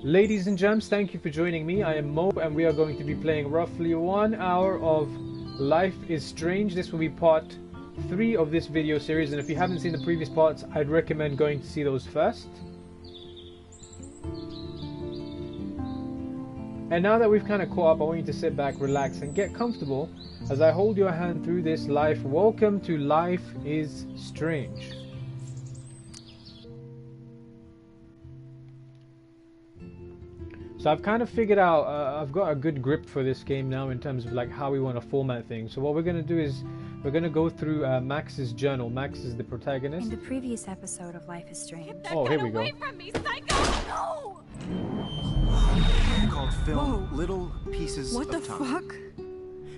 Ladies and gents, thank you for joining me. I am Mo, and we are going to be playing roughly 1 hour of Life is Strange. This will be part 3 of this video series, and if you haven't seen the previous parts, I'd recommend going to see those first. And now that we've kind of caught up, I want you to sit back, relax, and get comfortable as I hold your hand through this life. Welcome to Life is Strange. So I've kind of figured out, I've got a good grip for this game now in terms of like how we want to format things. So what we're going to do is we're going to go through Max's journal. Max is the protagonist. In the previous episode of Life is Strange. Get that Oh, here we go. away from me, psycho! No! Called film Whoa. Little Pieces What the of Time. fuck?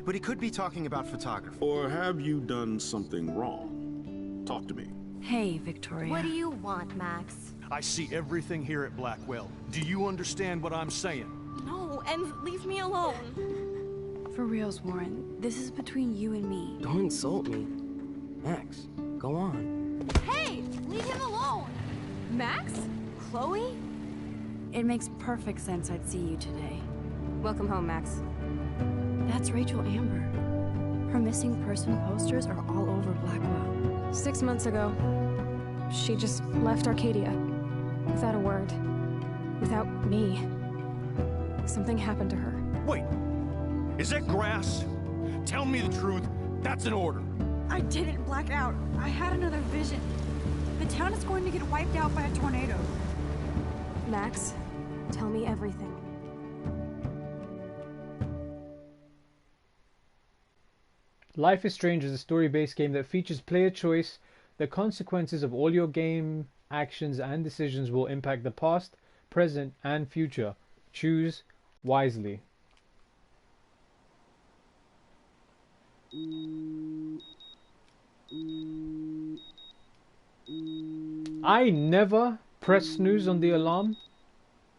But he could be talking about photography. Or have you done something wrong? Talk to me. Hey, Victoria. What do you want, Max? I see everything here at Blackwell. Do you understand what I'm saying? No, and leave me alone. For reals, Warren, this is between you and me. Don't insult me. Max, go on. Hey, leave him alone. Max? Chloe? It makes perfect sense I'd see you today. Welcome home, Max. That's Rachel Amber. Her missing person posters are all over Blackwell. 6 months ago, she just left Arcadia. Without a word. Without me. Something happened to her. Wait, is that grass? Tell me the truth. That's an order. I didn't black out. I had another vision. The town is going to get wiped out by a tornado. Max, tell me everything. Life is Strange is a story-based game that features player choice. The consequences of all your game actions and decisions will impact the past, present, and future. Choose wisely. I never press snooze on the alarm.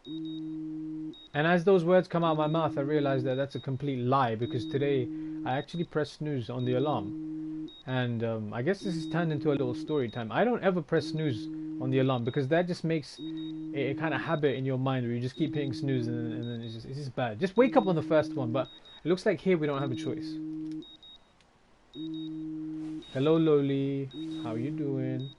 And as those words come out of my mouth, I realize that that's a complete lie, because today I actually pressed snooze on the alarm. And I guess this has turned into a little story time. I don't ever press snooze on the alarm because that just makes a kind of habit in your mind where you just keep hitting snooze, and then it's just bad. Just wake up on the first one, but it looks like here we don't have a choice. Hello, Loli. How you doing?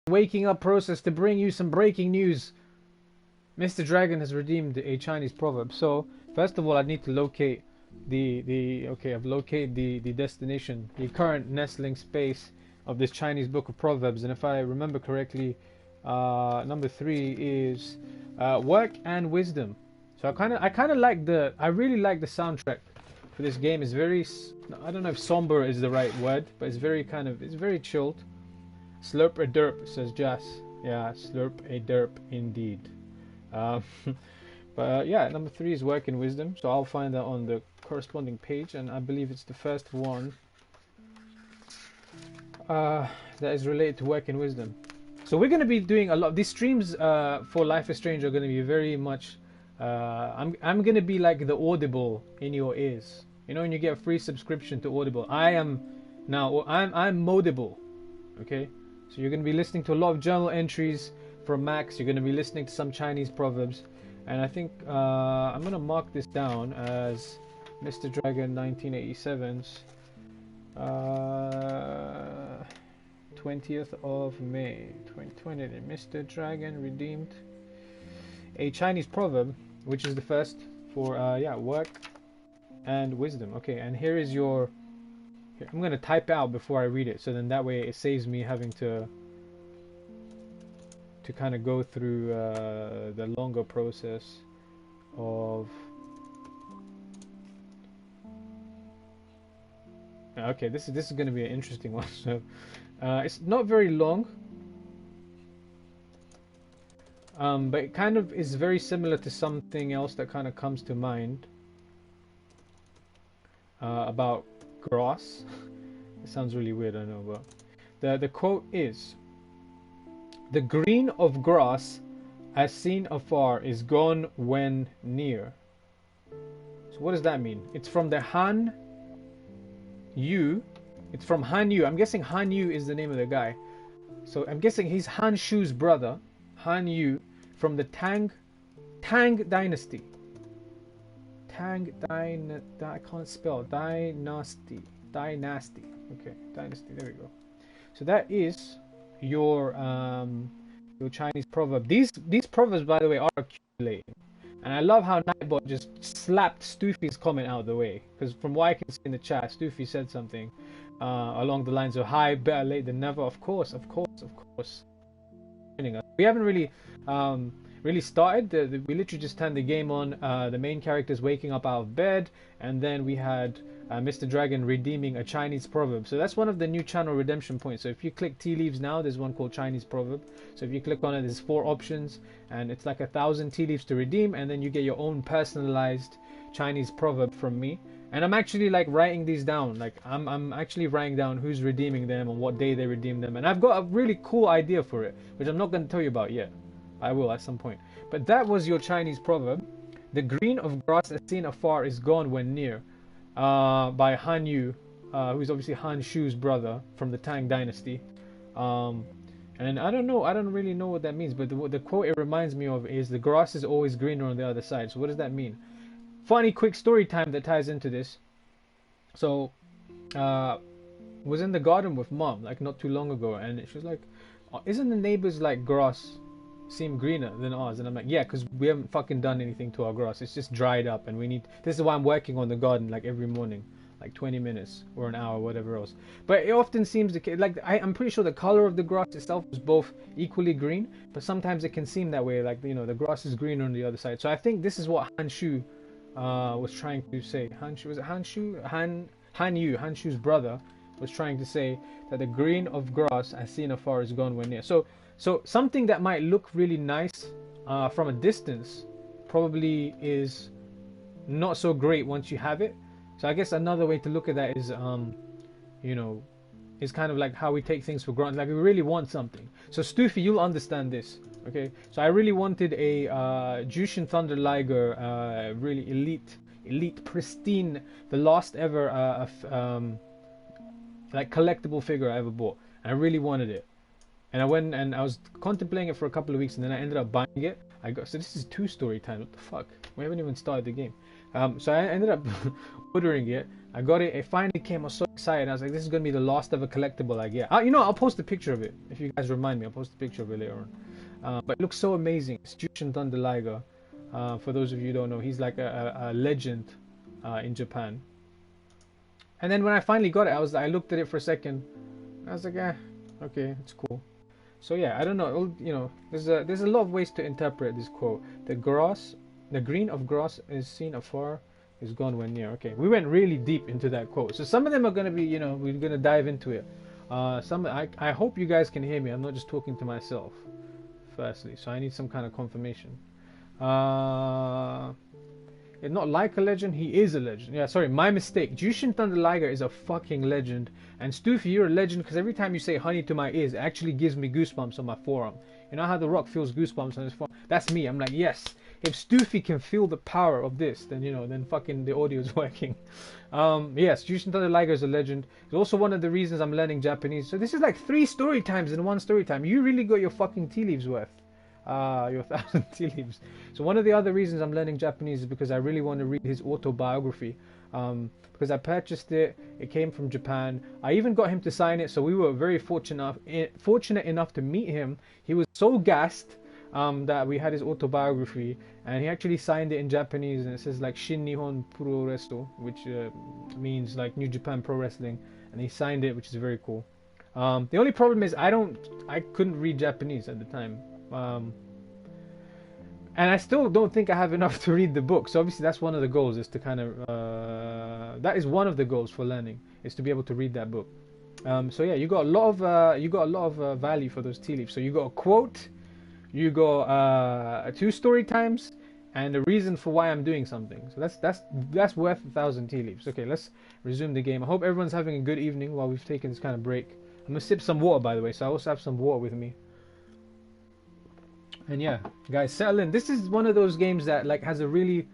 Waking up process to bring you some breaking news. Mr. Dragon has redeemed a Chinese proverb. So first of all, I need to locate I've located the destination, the current nestling space of this Chinese book of proverbs. And if I remember correctly, number 3 is work and wisdom. So I really like the soundtrack for this game. It's very, I don't know if somber is the right word, but it's very chilled. Slurp a derp, says Jas. Yeah, slurp a derp indeed. But yeah, number 3 is work and wisdom. So I'll find that on the corresponding page, and I believe it's the first one that is related to work and wisdom. So we're going to be doing a lot. These streams for Life is Strange are going to be very much. I'm going to be like the Audible in your ears. You know, when you get a free subscription to Audible, I'm Modible. Okay. So you're going to be listening to a lot of journal entries from Max. You're going to be listening to some Chinese proverbs. And I think I'm gonna mark this down as Mr. Dragon 1987's 20th of May 2020. Mr. Dragon redeemed a Chinese proverb, which is the first for yeah, work and wisdom. Okay, and here is your. Here, I'm gonna type out before I read it, so then that way it saves me having to kind of go through the longer process of. Okay, this is going to be an interesting one. So it's not very long, but it kind of is very similar to something else that kind of comes to mind about grass. It sounds really weird, I know, but the quote is: "The green of grass, as seen afar, is gone when near." So what does that mean? It's from the Han Yu. It's from Han Yu. I'm guessing Han Yu is the name of the guy. So I'm guessing he's Han Shu's brother, Han Yu, from the Tang Dynasty. I can't spell. Dynasty. Okay, dynasty. There we go. So that is your Chinese proverb. These proverbs, by the way, are accumulating, and I love how Nightbot just slapped Stoofy's comment out of the way, because from what I can see in the chat, Stoofy said something along the lines of "Hi, better late than never." Of course. We haven't really started. We literally just turned the game on. The main character's waking up out of bed, and then we had Mr. Dragon redeeming a Chinese proverb. So that's one of the new channel redemption points. So if you click tea leaves now, there's one called Chinese proverb. So if you click on it, there's 4 options, and it's like 1,000 tea leaves to redeem, and then you get your own personalized Chinese proverb from me. And I'm actually like writing these down. Like I'm actually writing down who's redeeming them and what day they redeem them. And I've got a really cool idea for it, which I'm not going to tell you about yet. I will at some point. But that was your Chinese proverb. The green of grass as seen afar is gone when near. By Han Yu, who's obviously Han Shu's brother from the Tang Dynasty. And I don't really know what that means, but the quote it reminds me of is: "The grass is always greener on the other side." So what does that mean? Funny quick story time that ties into this. So was in the garden with mom like not too long ago, and she was like, "Isn't the neighbor's like grass seem greener than ours?" And I'm like, "Yeah, because we haven't fucking done anything to our grass. It's just dried up, and we need." This is why I'm working on the garden like every morning, like 20 minutes or an hour, whatever else. But it often seems the case. Like I'm pretty sure the color of the grass itself is both equally green, but sometimes it can seem that way. Like, you know, the grass is greener on the other side. So I think this is what Han Shu was trying to say. Han Yu, Han Shu's brother, was trying to say that the green of grass as seen afar is gone when near. So something that might look really nice from a distance probably is not so great once you have it. So I guess another way to look at that is, you know, is kind of like how we take things for granted. Like we really want something. So Stoofy, you'll understand this. Okay, so I really wanted a Jushin Thunder Liger, really elite, pristine, the last ever like collectible figure I ever bought, and I really wanted it. And I went and I was contemplating it for a couple of weeks, and then I ended up buying it. So this is 2-story time. What the fuck? We haven't even started the game. So I ended up ordering it. I got it. It finally came. I was so excited. I was like, this is gonna be the last ever collectible I get. You know, I'll post a picture of it if you guys remind me. I'll post a picture of it later on. But it looks so amazing. It's Jushin Thunder Liger. For those of you who don't know, he's like a legend in Japan. And then when I finally got it, I looked at it for a second. I was like, okay, it's cool. So yeah, I don't know. You know, there's a lot of ways to interpret this quote. The green of grass is seen afar, is gone when near. Okay, we went really deep into that quote. So some of them are gonna be, you know, we're gonna dive into it. I hope you guys can hear me. I'm not just talking to myself. Firstly, so I need some kind of confirmation. It's not like a legend, he is a legend. Yeah, sorry, my mistake. Jushin Thunder Liger is a fucking legend. And Stoofy, you're a legend because every time you say honey to my ears, it actually gives me goosebumps on my forearm. You know how The Rock feels goosebumps on his forearm? That's me. I'm like, yes. If Stoofy can feel the power of this, then, you know, then fucking the audio is working. Yes, Jushin Thunder Liger is a legend. It's also one of the reasons I'm learning Japanese. So this is like 3 story times in one story time. You really got your fucking tea leaves worth. your 1,000 tea leaves. So one of the other reasons I'm learning Japanese is because I really want to read his autobiography. Because I purchased it, it came from Japan. I even got him to sign it, so we were very fortunate enough to meet him. He was so gassed that we had his autobiography, and he actually signed it in Japanese, and it says like Shin Nihon Puro Resto, which means like New Japan Pro Wrestling, and he signed it, which is very cool. The only problem is I couldn't read Japanese at the time. And I still don't think I have enough to read the book. So obviously that's one of the goals, is to kind of that is one of the goals for learning, is to be able to read that book. So yeah, you got a lot of value for those tea leaves. So you got a quote, you got 2 story times, and a reason for why I'm doing something. So that's worth 1,000 tea leaves. Okay, let's resume the game. I hope everyone's having a good evening while we've taken this kind of break. I'm gonna sip some water, by the way. So I also have some water with me. And yeah, guys, settle in. This is one of those games that like has a really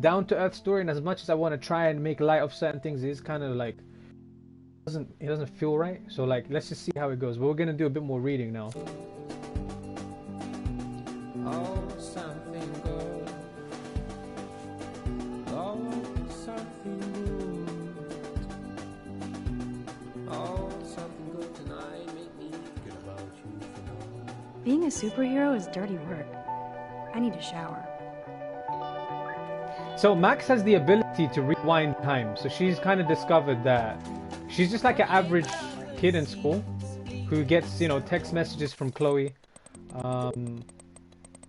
down-to-earth story, and as much as I want to try and make light of certain things, it's kind of like it doesn't feel right. So like, let's just see how it goes. But we're gonna do a bit more reading now. Oh, something good. Oh, something good. Oh, something good tonight. Make me forget about you for now. Being a superhero is dirty work. I need a shower. So Max has the ability to rewind time. So she's kind of discovered that she's just like an average kid in school who gets, you know, text messages from Chloe.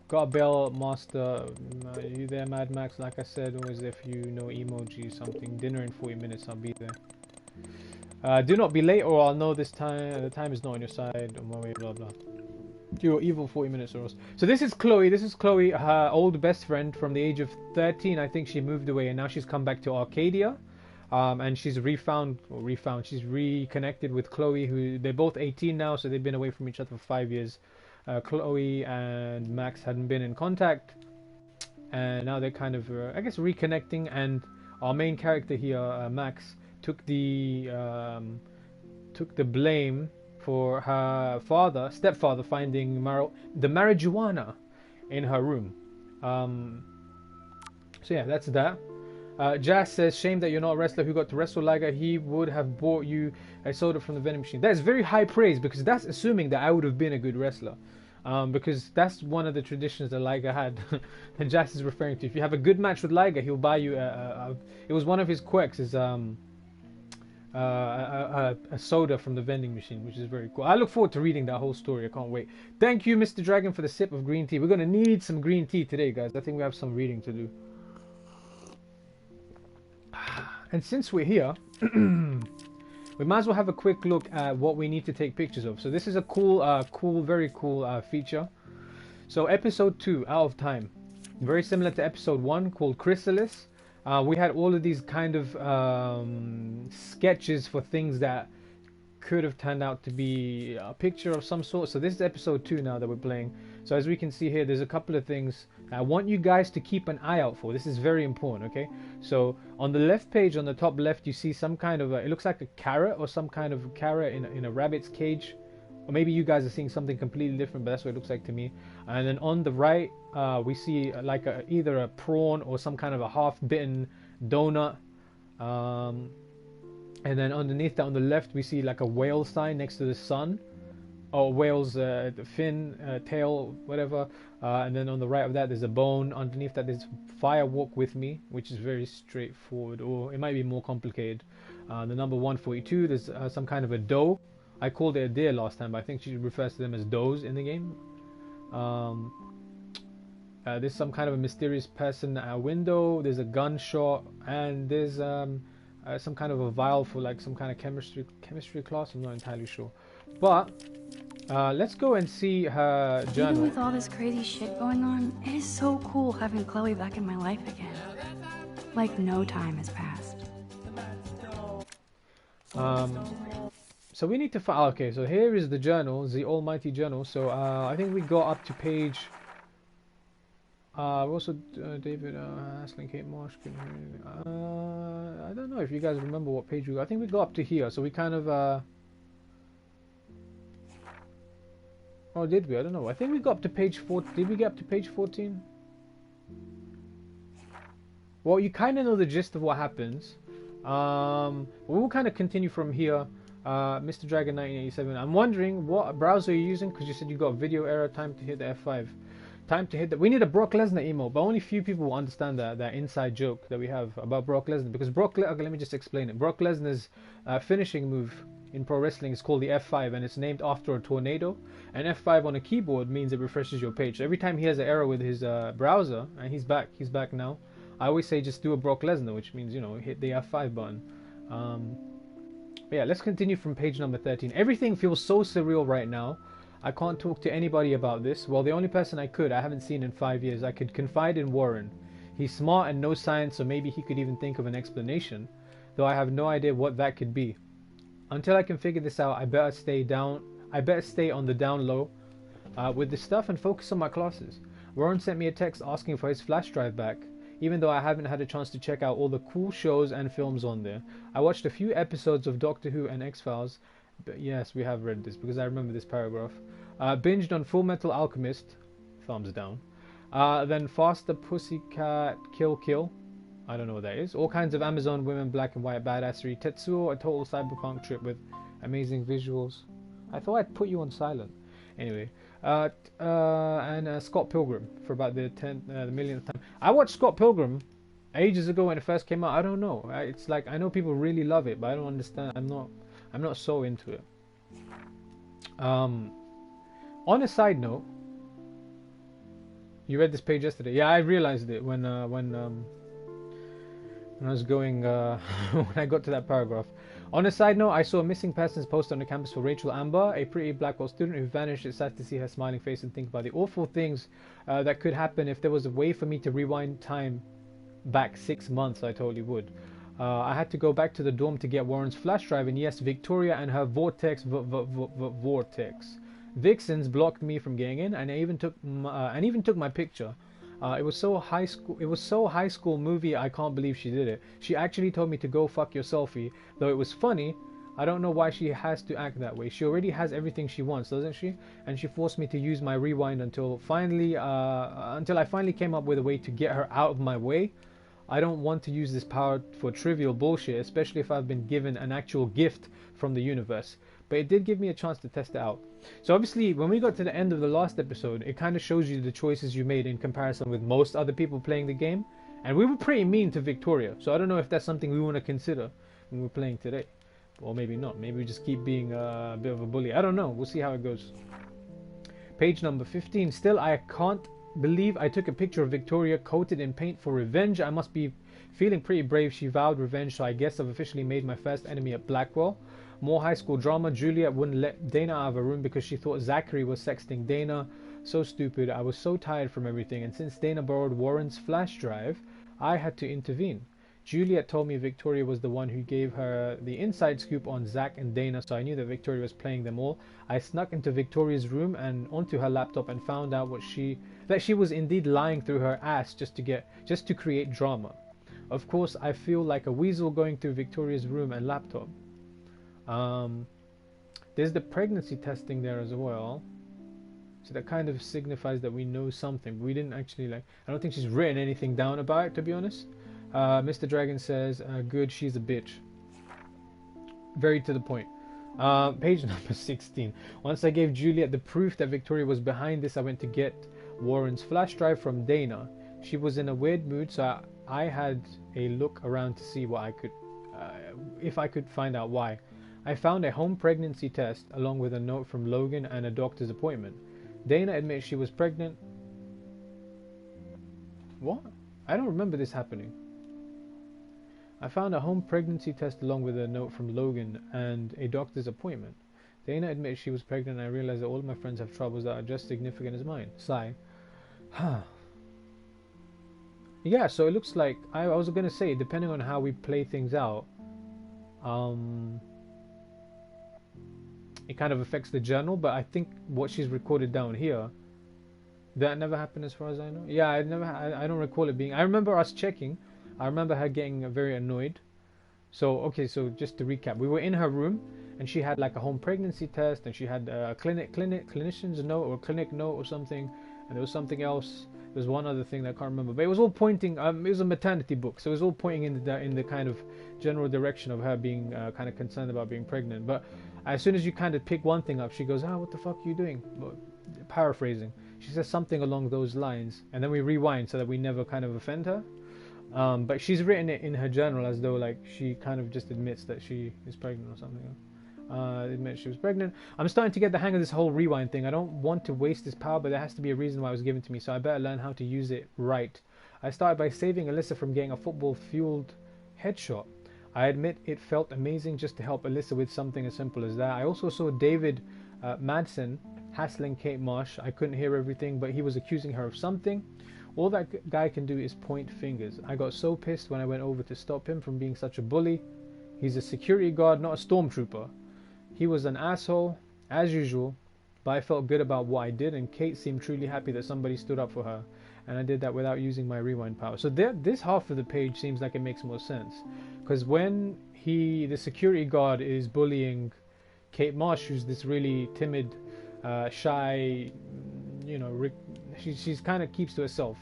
Got a bell, master. Are you there, Mad Max? Like I said, always if you know emoji something. Dinner in 40 minutes, I'll be there. Do not be late, or I'll know this time. The time is not on your side. On my way, blah blah. You're evil 40 minutes or else. So this is Chloe. This is Chloe, her old best friend from the age of 13. I think she moved away, and now she's come back to Arcadia. And she's she's reconnected with Chloe, who they're both 18 now, so they've been away from each other for 5 years. Chloe and Max hadn't been in contact, and now they're kind of, I guess, reconnecting. And our main character here, Max, took the blame for her stepfather, finding the marijuana in her room. So yeah, that's that. Jazz says, shame that you're not a wrestler who got to wrestle Liger. He would have bought you a soda from the vending machine. That is very high praise, because that's assuming that I would have been a good wrestler. Because that's one of the traditions that Liger had. And Jazz is referring to. If you have a good match with Liger, he'll buy you it was one of his quirks, is a soda from the vending machine, which is very cool. I look forward to reading that whole story. I can't wait. Thank you, Mr. Dragon, for the sip of green tea. We're going to need some green tea today, guys. I think we have some reading to do. And since we're here, we might as well have a quick look at what we need to take pictures of. So this is a very cool feature. So episode 2, Out of Time, very similar to episode 1, called Chrysalis. We had all of these kind of sketches for things that could have turned out to be a picture of some sort. So this is episode 2 now that we're playing. So as we can see here, there's a couple of things I want you guys to keep an eye out for. This is very important, okay? So on the left page, on the top left, you see some kind of it looks like a carrot, or some kind of carrot in a rabbit's cage. Or maybe you guys are seeing something completely different, but that's what it looks like to me. And then on the right, we see like either a prawn or some kind of a half-bitten donut. And then underneath that, on the left, we see like a whale sign next to the sun. Or whale's fin, tail, whatever. And then on the right of that, there's a bone. Underneath that, there's Fire Walk With Me, which is very straightforward. Or it might be more complicated. The number 142, there's some kind of a doe. I called it a deer last time, but I think she refers to them as does in the game. There's some kind of a mysterious person at a window. There's a gunshot, and there's some kind of a vial for like some kind of chemistry class. I'm not entirely sure, but let's go and see her journal. Even with all this crazy shit going on, it is so cool having Chloe back in my life again. Like no time has passed. So we need to find. Okay, so here is the journal, the almighty journal. So I think we got up to page. Also David Haslin, Kate Marsh. I don't know if you guys remember what page we got. I think we got up to here. So we kind of Or did we? I don't know. I think we got up to page 4. Did we get up to page 14? Well, you kind of know the gist of what happens. We'll kind of continue from here. Mr. Dragon 1987. I'm wondering what browser you're using because you said you got a video error. Time to hit the F5. Time to hit the. We need a Brock Lesnar emote, but only few people will understand that inside joke that we have about Brock Lesnar, because okay, let me just explain it. Brock Lesnar's finishing move in pro wrestling is called the F5, and it's named after a tornado. And F5 on a keyboard means it refreshes your page. So every time he has an error with his browser, and he's back now, I always say just do a Brock Lesnar, which means, you know, hit the F5 button. But yeah, let's continue from page number 13. Everything feels so surreal right now. I can't talk to anybody about this. Well, the only person I haven't seen in 5 years. I could confide in Warren. He's smart and knows science, so maybe he could even think of an explanation, though I have no idea what that could be. Until I can figure this out, I better stay on the down low with this stuff and focus on my classes. Warren sent me a text asking for his flash drive back, even though I haven't had a chance to check out all the cool shows and films on there. I watched a few episodes of Doctor Who and X-Files. But yes, we have read this because I remember this paragraph. Binged on Full Metal Alchemist, thumbs down. Then Faster Pussycat Kill Kill, I don't know what that is. All kinds of Amazon women, black and white badassery. Tetsuo, a total cyberpunk trip with amazing visuals. I thought I'd put you on silent. Anyway, and Scott Pilgrim for about the millionth time. I watched Scott Pilgrim ages ago when it first came out. I don't know. It's like I know people really love it, but I don't understand. I'm not so into it. On a side note, you read this page yesterday. Yeah, I realized it when I was going when I got to that paragraph. On a side note, I saw a missing persons post on the campus for Rachel Amber, a pretty Blackwell student who vanished. It's sad to see her smiling face and think about the awful things that could happen if there was a way for me to rewind time back 6 months. I totally would. I had to go back to the dorm to get Warren's flash drive, and yes, Victoria and her vortex vixens blocked me from getting in, and even took my picture. It was so high school movie. I can't believe she did it. She actually told me to go fuck your selfie, though it was funny. I don't know why she has to act that way. She already has everything she wants, doesn't she? And she forced me to use my rewind until I finally came up with a way to get her out of my way. I don't want to use this power for trivial bullshit, especially if I've been given an actual gift from the universe. But it did give me a chance to test it out. So obviously, when we got to the end of the last episode, it kind of shows you the choices you made in comparison with most other people playing the game. And we were pretty mean to Victoria. So I don't know if that's something we want to consider when we're playing today. Or maybe not. Maybe we just keep being a bit of a bully. I don't know. We'll see how it goes. Page number 15. Still, I can't believe I took a picture of Victoria coated in paint for revenge. I must be feeling pretty brave. She vowed revenge, so I guess I've officially made my first enemy at Blackwell. More high school drama. Juliet wouldn't let Dana out of her room because she thought Zachary was sexting Dana. So stupid. I was so tired from everything, and since Dana borrowed Warren's flash drive, I had to intervene. Juliet told me Victoria was the one who gave her the inside scoop on Zach and Dana, so I knew that Victoria was playing them all. I snuck into Victoria's room and onto her laptop and found out that she was indeed lying through her ass just to create drama. Of course, I feel like a weasel going through Victoria's room and laptop. There's the pregnancy testing there as well, so that kind of signifies that we know something. We didn't actually I don't think she's written anything down about it, to be honest. Mr. Dragon says, good, she's a bitch. Very to the point. Page number 16. Once I gave Juliet the proof that Victoria was behind this, I went to get Warren's flash drive from Dana. She was in a weird mood, so I had a look around to see what I could, if I could find out why. I found a home pregnancy test along with a note from Logan and a doctor's appointment. Dana admits she was pregnant. What? I don't remember this happening. I found a home pregnancy test along with a note from Logan and a doctor's appointment. Dana admits she was pregnant, and I realized that all of my friends have troubles that are just significant as mine. Sigh. Yeah, so it looks like, I was going to say, depending on how we play things out, it kind of affects the journal, but I think what she's recorded down here, that never happened as far as I know. Yeah, I don't recall it being, I remember us checking. I remember her getting very annoyed. So, okay, so just to recap, we were in her room, and she had like a home pregnancy test, and she had a clinician's note or clinic note or something, and there was something else. There's one other thing that I can't remember, but it was all pointing. It was a maternity book, so it was all pointing in the kind of general direction of her being kind of concerned about being pregnant. But as soon as you kind of pick one thing up, she goes, what the fuck are you doing? But, paraphrasing, she says something along those lines, and then we rewind so that we never kind of offend her. But she's written it in her journal as though like she kind of just admits that she is pregnant or something. Admits she was pregnant. I'm starting to get the hang of this whole rewind thing. I don't want to waste this power, but there has to be a reason why it was given to me, so I better learn how to use it right. I started by saving Alyssa from getting a football-fueled headshot. I admit it felt amazing just to help Alyssa with something as simple as that. I also saw David Madsen hassling Kate Marsh. I couldn't hear everything, but he was accusing her of something. All that guy can do is point fingers. I got so pissed when I went over to stop him from being such a bully. He's a security guard, not a stormtrooper. He was an asshole, as usual, but I felt good about what I did, and Kate seemed truly happy that somebody stood up for her, and I did that without using my rewind power. So this half of the page seems like it makes more sense, because when the security guard is bullying Kate Marsh, who's this really timid, shy, she's kind of keeps to herself.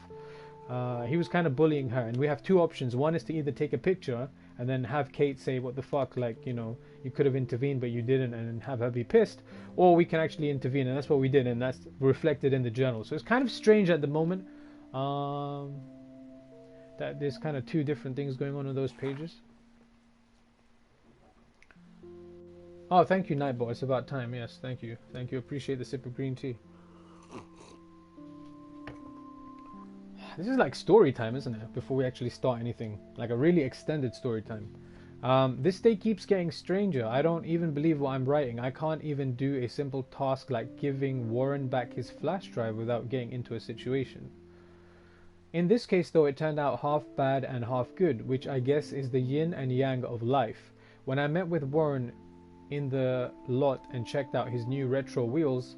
He was kind of bullying her, and we have two options. One is to either take a picture and then have Kate say, what the fuck, like, you could have intervened but you didn't, and have her be pissed, or we can actually intervene, and that's what we did, and that's reflected in the journal. So it's kind of strange at the moment that there's kind of two different things going on in those pages. Oh, thank you, Nightbot. It's about time. Yes, thank you. Appreciate the sip of green tea. This is like story time, isn't it? Before we actually start anything, like a really extended story time. This day keeps getting stranger. I don't even believe what I'm writing. I can't even do a simple task like giving Warren back his flash drive without getting into a situation. In this case though, it turned out half bad and half good, which I guess is the yin and yang of life. When I met with Warren in the lot and checked out his new retro wheels,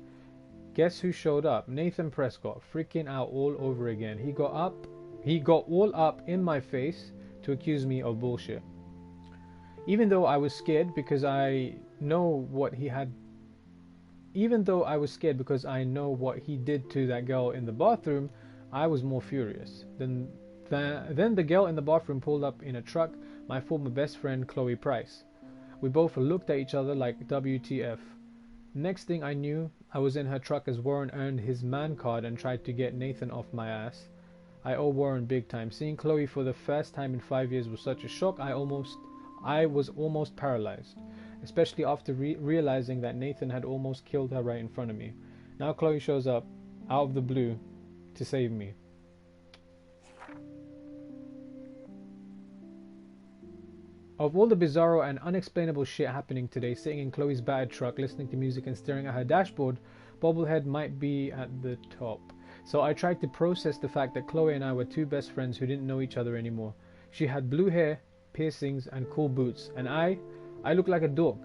guess who showed up? Nathan Prescott, freaking out all over again. He got all up in my face to accuse me of bullshit. Even though I was scared because I know what he did to that girl in the bathroom, I was more furious. Then the girl in the bathroom pulled up in a truck, my former best friend Chloe Price. We both looked at each other like WTF. Next thing I knew, I was in her truck as Warren earned his man card and tried to get Nathan off my ass. I owe Warren big time. Seeing Chloe for the first time in 5 years was such a shock. I was almost paralyzed, especially after realizing that Nathan had almost killed her right in front of me. Now Chloe shows up out of the blue to save me. Of all the bizarro and unexplainable shit happening today, sitting in Chloe's battered truck, listening to music and staring at her dashboard, Bobblehead might be at the top. So I tried to process the fact that Chloe and I were two best friends who didn't know each other anymore. She had blue hair, piercings, and cool boots, and I looked like a dork.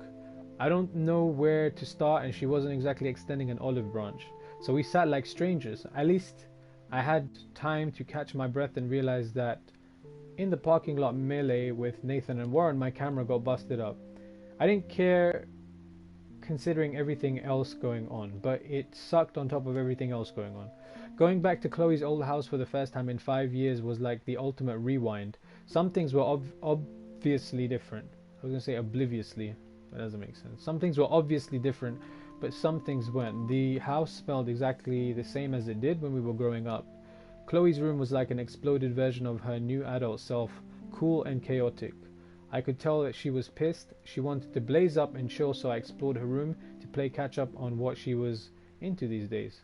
I don't know where to start, and she wasn't exactly extending an olive branch. So we sat like strangers. At least I had time to catch my breath and realize that in the parking lot melee with Nathan and Warren, my camera got busted up. I didn't care considering everything else going on, but it sucked on top of everything else going on. Going back to Chloe's old house for the first time in 5 years was like the ultimate rewind. Some things were obviously different. I was going to say obliviously, but that doesn't make sense. Some things were obviously different, but some things weren't. The house smelled exactly the same as it did when we were growing up. Chloe's room was like an exploded version of her new adult self, cool and chaotic. I could tell that she was pissed. She wanted to blaze up and chill, so I explored her room to play catch up on what she was into these days.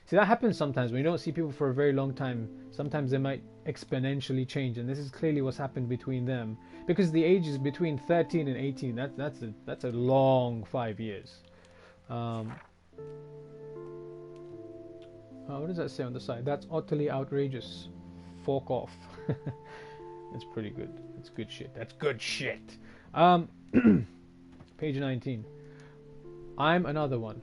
See, that happens sometimes when you don't see people for a very long time. Sometimes they might exponentially change, and this is clearly what's happened between them, because the age is between 13 and 18. That's a long 5 years. What does that say on the side? That's utterly outrageous. Fork off. That's pretty good. That's good shit. That's good shit. Page 19. I'm another one.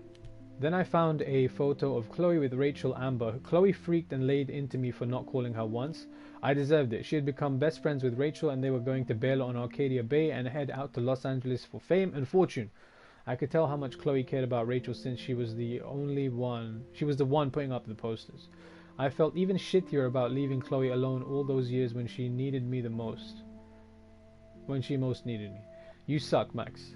Then I found a photo of Chloe with Rachel Amber. Chloe freaked and laid into me for not calling her once. I deserved it. She had become best friends with Rachel, and they were going to bail on Arcadia Bay and head out to Los Angeles for fame and fortune. I could tell how much Chloe cared about Rachel since she was the one putting up the posters. I felt even shittier about leaving Chloe alone all those years when she needed me the most. When she most needed me. You suck, Max.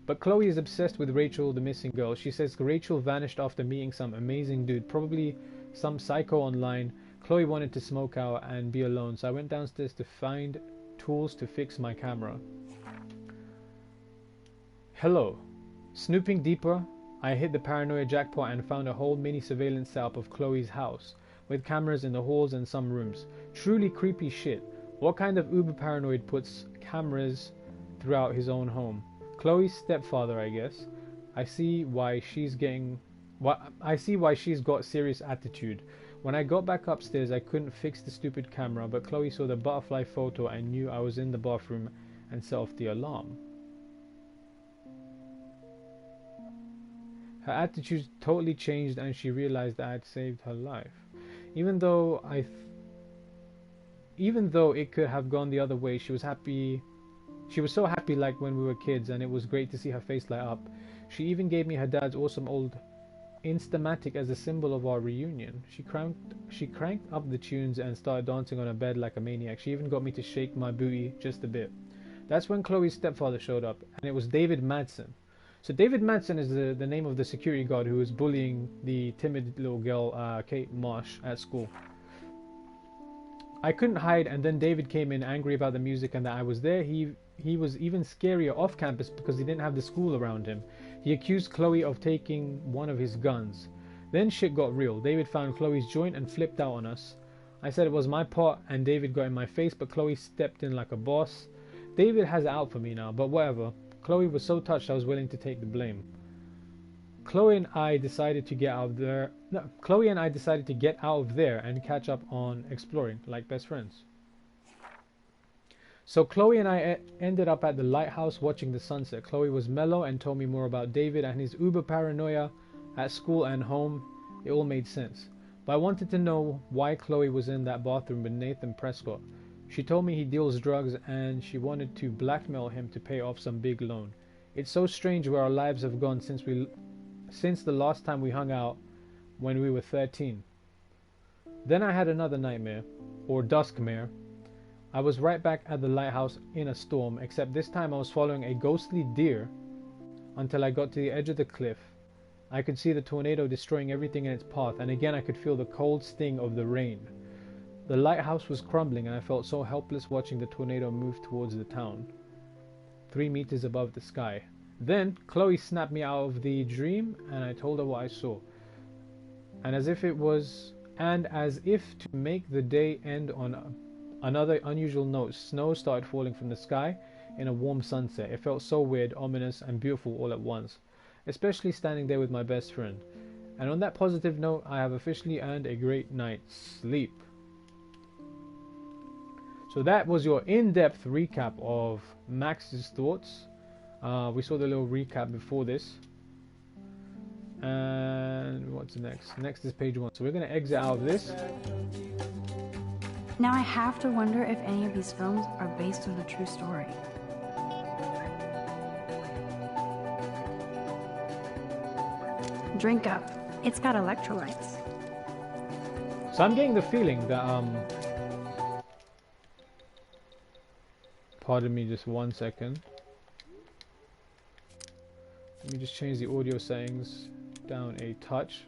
But Chloe is obsessed with Rachel, the missing girl. She says Rachel vanished after meeting some amazing dude, probably some psycho online. Chloe wanted to smoke out and be alone, so I went downstairs to find tools to fix my camera. Hello. Snooping deeper, I hit the paranoia jackpot and found a whole mini surveillance setup of Chloe's house, with cameras in the halls and some rooms. Truly creepy shit. What kind of uber paranoid puts cameras throughout his own home? Chloe's stepfather, I guess. I see why she's got serious attitude. When I got back upstairs, I couldn't fix the stupid camera, but Chloe saw the butterfly photo and knew I was in the bathroom and set off the alarm. Her attitude totally changed and she realized that I had saved her life. Even though it could have gone the other way, she was happy. She was so happy like when we were kids, and it was great to see her face light up. She even gave me her dad's awesome old Instamatic as a symbol of our reunion. She cranked up the tunes and started dancing on her bed like a maniac. She even got me to shake my booty just a bit. That's when Chloe's stepfather showed up, and it was David Madsen. So David Madsen is the name of the security guard who was bullying the timid little girl, Kate Marsh, at school. I couldn't hide, and then David came in angry about the music and that I was there. He was even scarier off campus because he didn't have the school around him. He accused Chloe of taking one of his guns. Then shit got real. David found Chloe's joint and flipped out on us. I said it was my pot and David got in my face, but Chloe stepped in like a boss. David has it out for me now, but whatever. Chloe was so touched I was willing to take the blame. Chloe and I decided to get out of there and catch up on exploring like best friends. So Chloe and I ended up at the lighthouse watching the sunset. Chloe was mellow and told me more about David and his uber paranoia at school and home. It all made sense. But I wanted to know why Chloe was in that bathroom with Nathan Prescott. She told me he deals drugs and she wanted to blackmail him to pay off some big loan. It's so strange where our lives have gone since the last time we hung out when we were 13. Then I had another nightmare, or duskmare. I was right back at the lighthouse in a storm, except this time I was following a ghostly deer until I got to the edge of the cliff. I could see the tornado destroying everything in its path, and again I could feel the cold sting of the rain. The lighthouse was crumbling and I felt so helpless watching the tornado move towards the town, 3 meters above the sky. Then Chloe snapped me out of the dream and I told her what I saw. And as if to make the day end on another unusual note, snow started falling from the sky in a warm sunset. It felt so weird, ominous and beautiful all at once, especially standing there with my best friend. And on that positive note, I have officially earned a great night's sleep. So that was your in-depth recap of Max's thoughts. We saw the little recap before this. And what's next? Next is page 1. So we're going to exit out of this. Now I have to wonder if any of these films are based on a true story. Drink up. It's got electrolytes. So I'm getting the feeling that pardon me just 1 second. Let me just change the audio settings down a touch.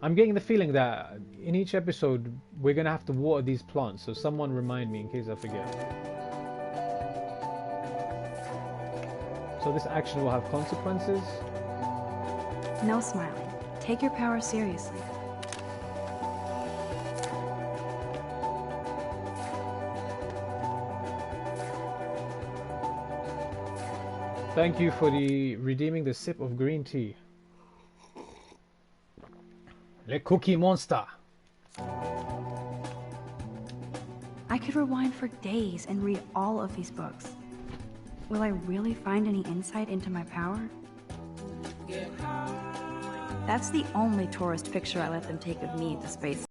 I'm getting the feeling that in each episode we're gonna have to water these plants, so someone remind me in case I forget. So this action will have consequences. No smiling. Take your power seriously. Thank you for redeeming the sip of green tea. Le Cookie Monster. I could rewind for days and read all of these books. Will I really find any insight into my power? That's the only tourist picture I let them take of me at the space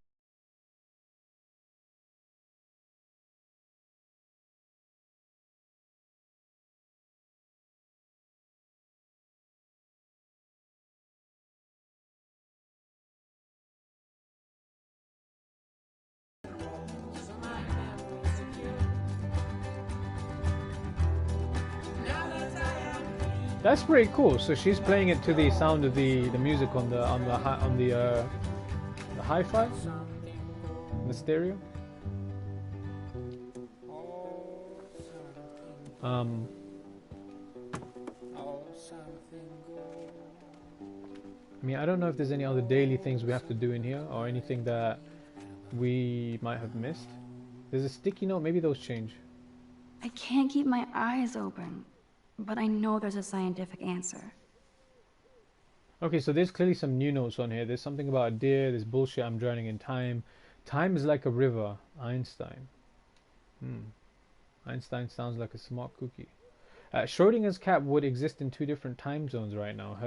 That's pretty cool. So she's playing it to the sound of the music on the hi-fi, the stereo. I mean, I don't know if there's any other daily things we have to do in here or anything that we might have missed. There's a sticky note. Maybe those change. I can't keep my eyes open, but I know there's a scientific answer. Okay, so there's clearly some new notes on here. There's something about a deer. There's bullshit. I'm drowning in time. Time is like a river. Einstein. Einstein sounds like a smart cookie. Schrodinger's cat would exist in 2 different time zones right now.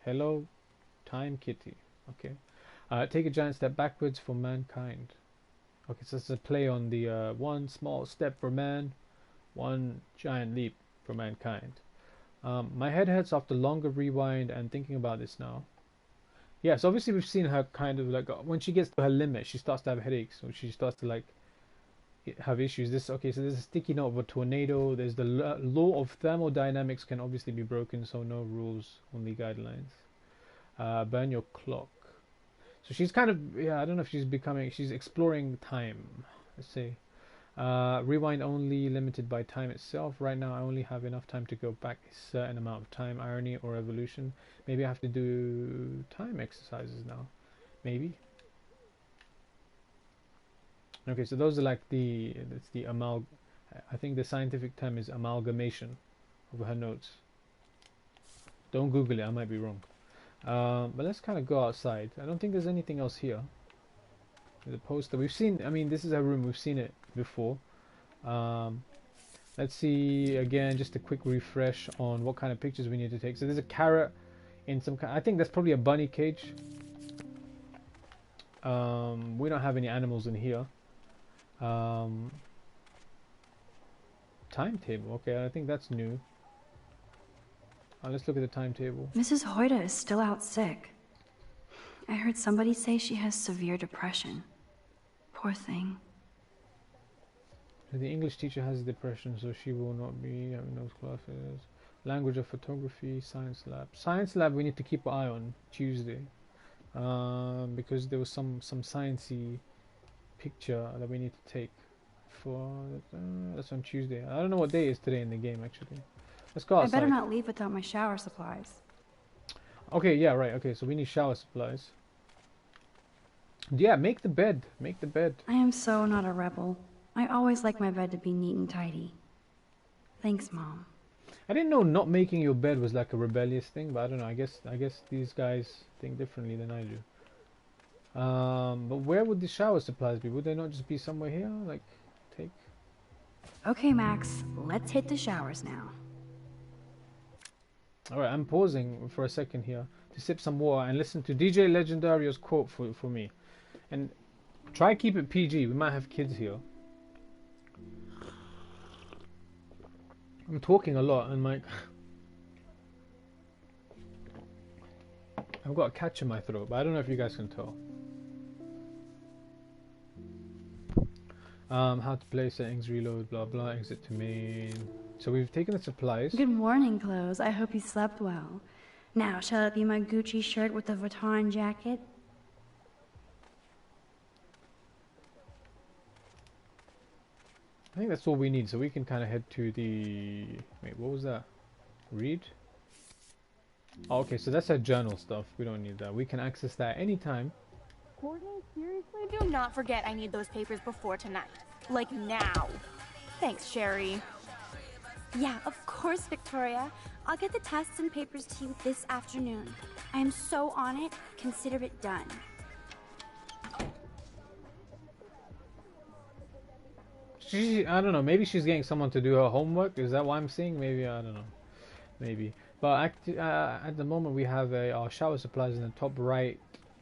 Hello, time kitty. Okay. Take a giant step backwards for mankind. Okay, so it's a play on the one small step for man, one giant leap for mankind. My head hurts after longer rewind and thinking about this now. Yes, so obviously we've seen her kind of like when she gets to her limit, she starts to have headaches, so she starts to like have issues. Okay, so there's a sticky note of a tornado. There's the law of thermodynamics can obviously be broken, so no rules, only guidelines. Burn your clock. So she's kind of, yeah, I don't know if she's exploring time, let's say. Rewind only, limited by time itself. Right now I only have enough time to go back a certain amount of time. Irony or evolution. Maybe I have to do time exercises now. Maybe. Okay, so those are like I think the scientific term is amalgamation of her notes. Don't Google it, I might be wrong. But let's kind of go outside. I don't think there's anything else here. There's a poster. We've seen, I mean, this is her room. We've seen it before. Let's see, again, just a quick refresh on what kind of pictures we need to take. So there's a carrot in some kind, I think that's probably a bunny cage. We don't have any animals in here. Timetable, okay, I think that's new. Let's look at the timetable. Mrs. Hoyda is still out sick. I heard somebody say she has severe depression. Poor thing. The English teacher has depression, so she will not be having those classes. Language of photography, science lab. Science lab we need to keep an eye on Tuesday. Because there was some sciencey picture that we need to take for that's on Tuesday. I don't know what day it is today in the game actually. Let's go outside. I better not leave without my shower supplies. Okay, yeah, right. Okay, so we need shower supplies. Yeah, make the bed. Make the bed. I am so not a rebel. I always like my bed to be neat and tidy. Thanks, Mom. I didn't know not making your bed was like a rebellious thing, but I don't know. I guess these guys think differently than I do. But where would the shower supplies be? Would they not just be somewhere here? Like, take. Okay, Max. Let's hit the showers now. Alright, I'm pausing for a second here to sip some water and listen to DJ Legendario's quote for me. And try keep it PG. We might have kids here. I'm talking a lot and like I've got a catch in my throat, but I don't know if you guys can tell. How to play settings, reload, blah blah, exit to main. So we've taken the supplies. Good morning, Clothes. I hope you slept well. Now, shall it be my Gucci shirt with the Vuitton jacket? I think that's all we need, so we can kind of head to the... Wait, what was that? Read? Oh, okay, so that's our journal stuff. We don't need that. We can access that anytime. Courtney, seriously? Do not forget I need those papers before tonight. Like now. Thanks, Sherry. Yeah, of course, Victoria. I'll get the tests and papers to you this afternoon. I am so on it. Consider it done. I don't know, maybe she's getting someone to do her homework. Is that what I'm seeing? Maybe, I don't know. Maybe. But at the moment we have our shower supplies in the top right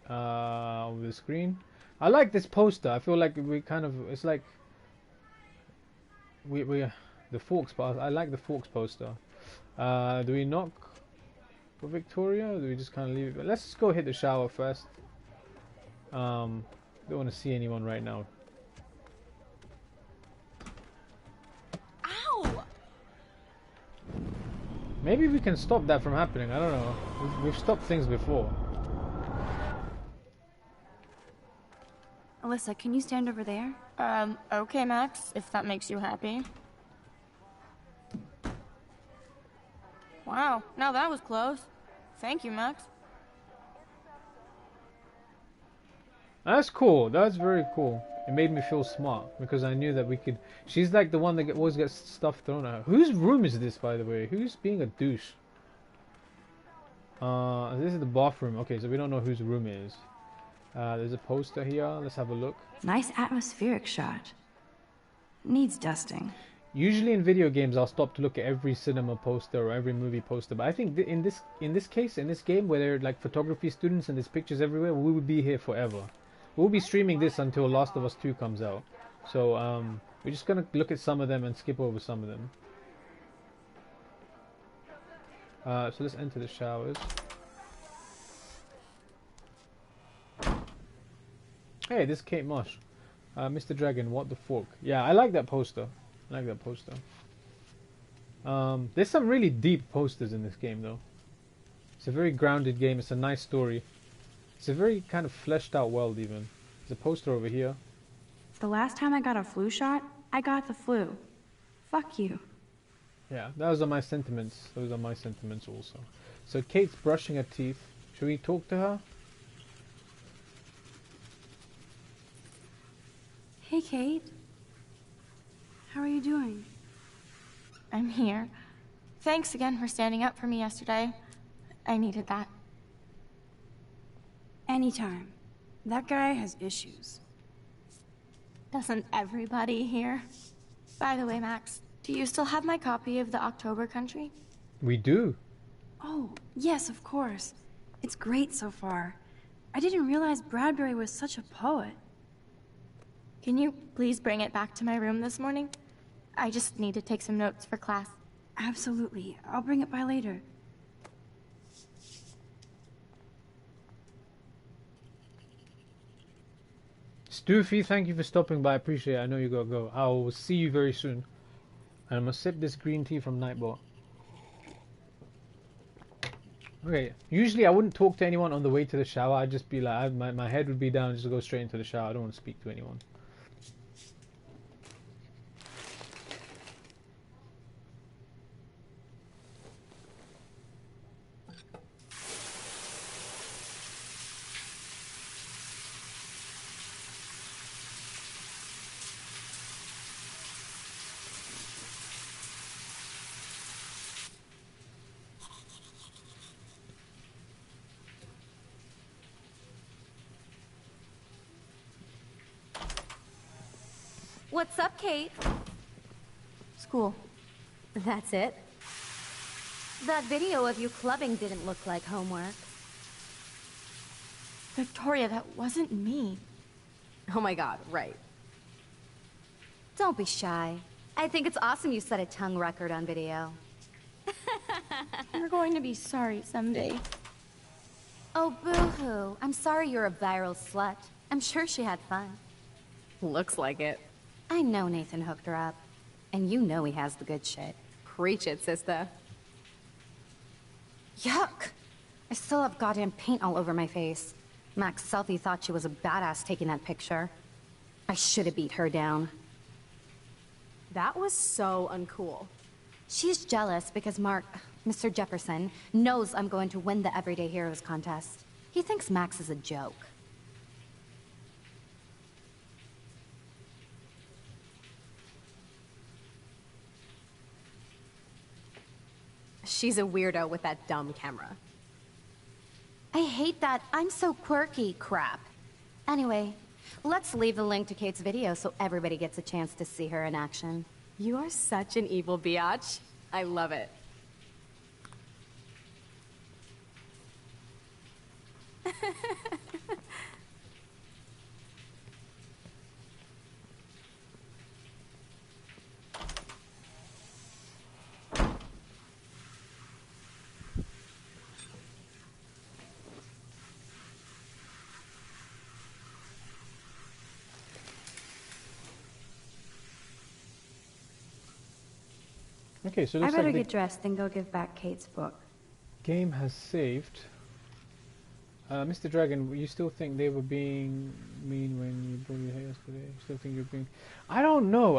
of the screen. I like this poster. I feel like we kind of, it's like we the Forks poster. I like the Forks poster. Do we knock for Victoria or do we just kind of leave it? But let's just go hit the shower first. Don't want to see anyone right now. Ow! Maybe we can stop that from happening. I don't know. We've stopped things before. Alyssa, can you stand over there? Okay, Max, if that makes you happy. Wow, now that was close. Thank you, Max. That's cool. That's very cool. It made me feel smart because I knew that we could. She's like the one that always gets stuff thrown at her. Whose room is this, by the way? Who's being a douche? This is the bathroom. Okay, so we don't know whose room it is. There's a poster here. Let's have a look. Nice atmospheric shot. Needs dusting. Usually in video games, I'll stop to look at every cinema poster or every movie poster. But I think in this case, in this game, where they're like photography students and there's pictures everywhere, we would be here forever. We'll be streaming this until Last of Us 2 comes out. So we're just gonna look at some of them and skip over some of them. So let's enter the showers. Hey, this is Kate Moss. Mr. Dragon, what the fuck? Yeah, I like that poster. I like that poster. There's some really deep posters in this game, though. It's a very grounded game. It's a nice story. It's a very kind of fleshed out world, even. There's a poster over here. The last time I got a flu shot, I got the flu. Fuck you. Yeah, those are my sentiments. Those are my sentiments also. So Kate's brushing her teeth. Should we talk to her? Hey, Kate. How are you doing? I'm here. Thanks again for standing up for me yesterday. I needed that. Anytime. That guy has issues. Doesn't everybody here? By the way, Max, do you still have my copy of The October Country? We do. Oh, yes, of course. It's great so far. I didn't realize Bradbury was such a poet. Can you please bring it back to my room this morning? I just need to take some notes for class. Absolutely. I'll bring it by later. Stoofy, thank you for stopping by. I appreciate it. I know you gotta go. I will see you very soon. And I'm gonna sip this green tea from Nightbot. Okay, usually I wouldn't talk to anyone on the way to the shower. I'd just be like, my head would be down, just go straight into the shower. I don't want to speak to anyone. What's up, Kate? School. That's it? That video of you clubbing didn't look like homework. Victoria, that wasn't me. Oh my god, right. Don't be shy. I think it's awesome you set a tongue record on video. You're going to be sorry someday. Oh, boo-hoo. I'm sorry you're a viral slut. I'm sure she had fun. Looks like it. I know Nathan hooked her up. And you know he has the good shit. Preach it, sister. Yuck! I still have goddamn paint all over my face. Max Selfie thought she was a badass taking that picture. I should have beat her down. That was so uncool. She's jealous because Mr. Jefferson, knows I'm going to win the Everyday Heroes contest. He thinks Max is a joke. She's a weirdo with that dumb camera. I hate that I'm so quirky crap. Anyway, let's leave the link to Kate's video so everybody gets a chance to see her in action. You are such an evil biatch. I love it. Okay, so it I looks better like the get dressed, then go give back Kate's book. game has saved. Mr. Dragon, you still think they were being mean when you brought your hair yesterday? You still think you're being... I don't know.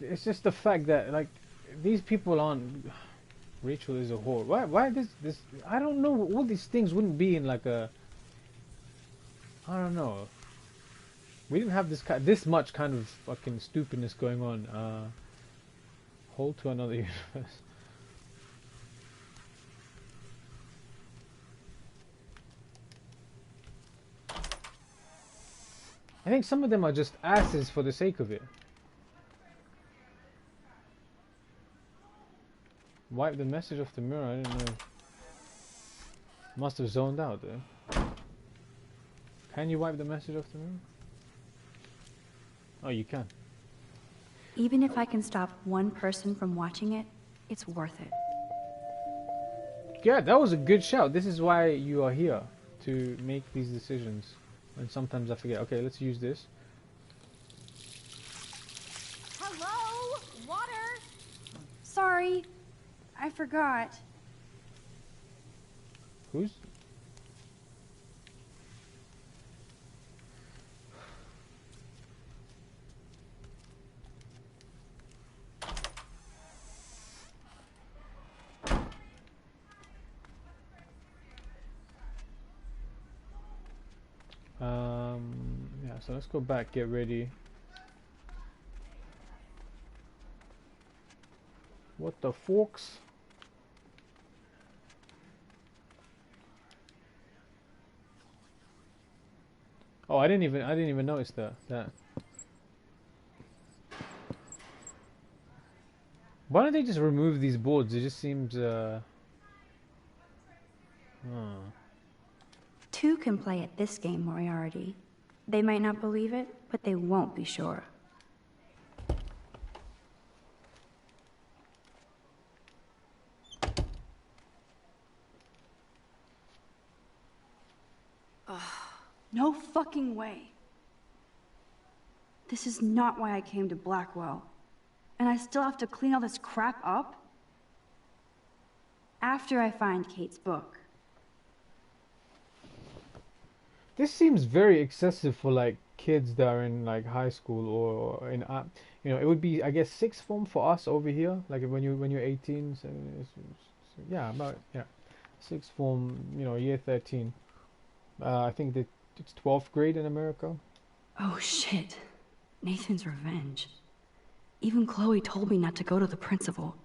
It's just the fact that, like, these people aren't... Rachel is a whore. Why this... I don't know. All these things wouldn't be in, like, a... I don't know. We didn't have this much kind of fucking stupidness going on. Hold to another universe. I think some of them are just asses for the sake of it. Wipe the message off the mirror, I didn't know. Must have zoned out there. Can you wipe the message off the mirror? Oh, you can. Even if I can stop one person from watching it, it's worth it. Yeah, that was a good shout. This is why you are here, to make these decisions. And sometimes I forget. Okay, let's use this. Hello? Water? Sorry, I forgot. Who's... yeah, so let's go back, get ready. What the forks? Oh, I didn't even notice that. Why don't they just remove these boards? It just seems Two can play at this game, Moriarty. They might not believe it, but they won't be sure. No fucking way. This is not why I came to Blackwell. And I still have to clean all this crap up? After I find Kate's book. This seems very excessive for like kids that are in like high school or in you know, it would be, I guess, sixth form for us over here, like when you're 18, so yeah, about sixth form, you know, year 13. I think that it's 12th grade in America. Oh shit. Nathan's revenge. Even Chloe told me not to go to the principal.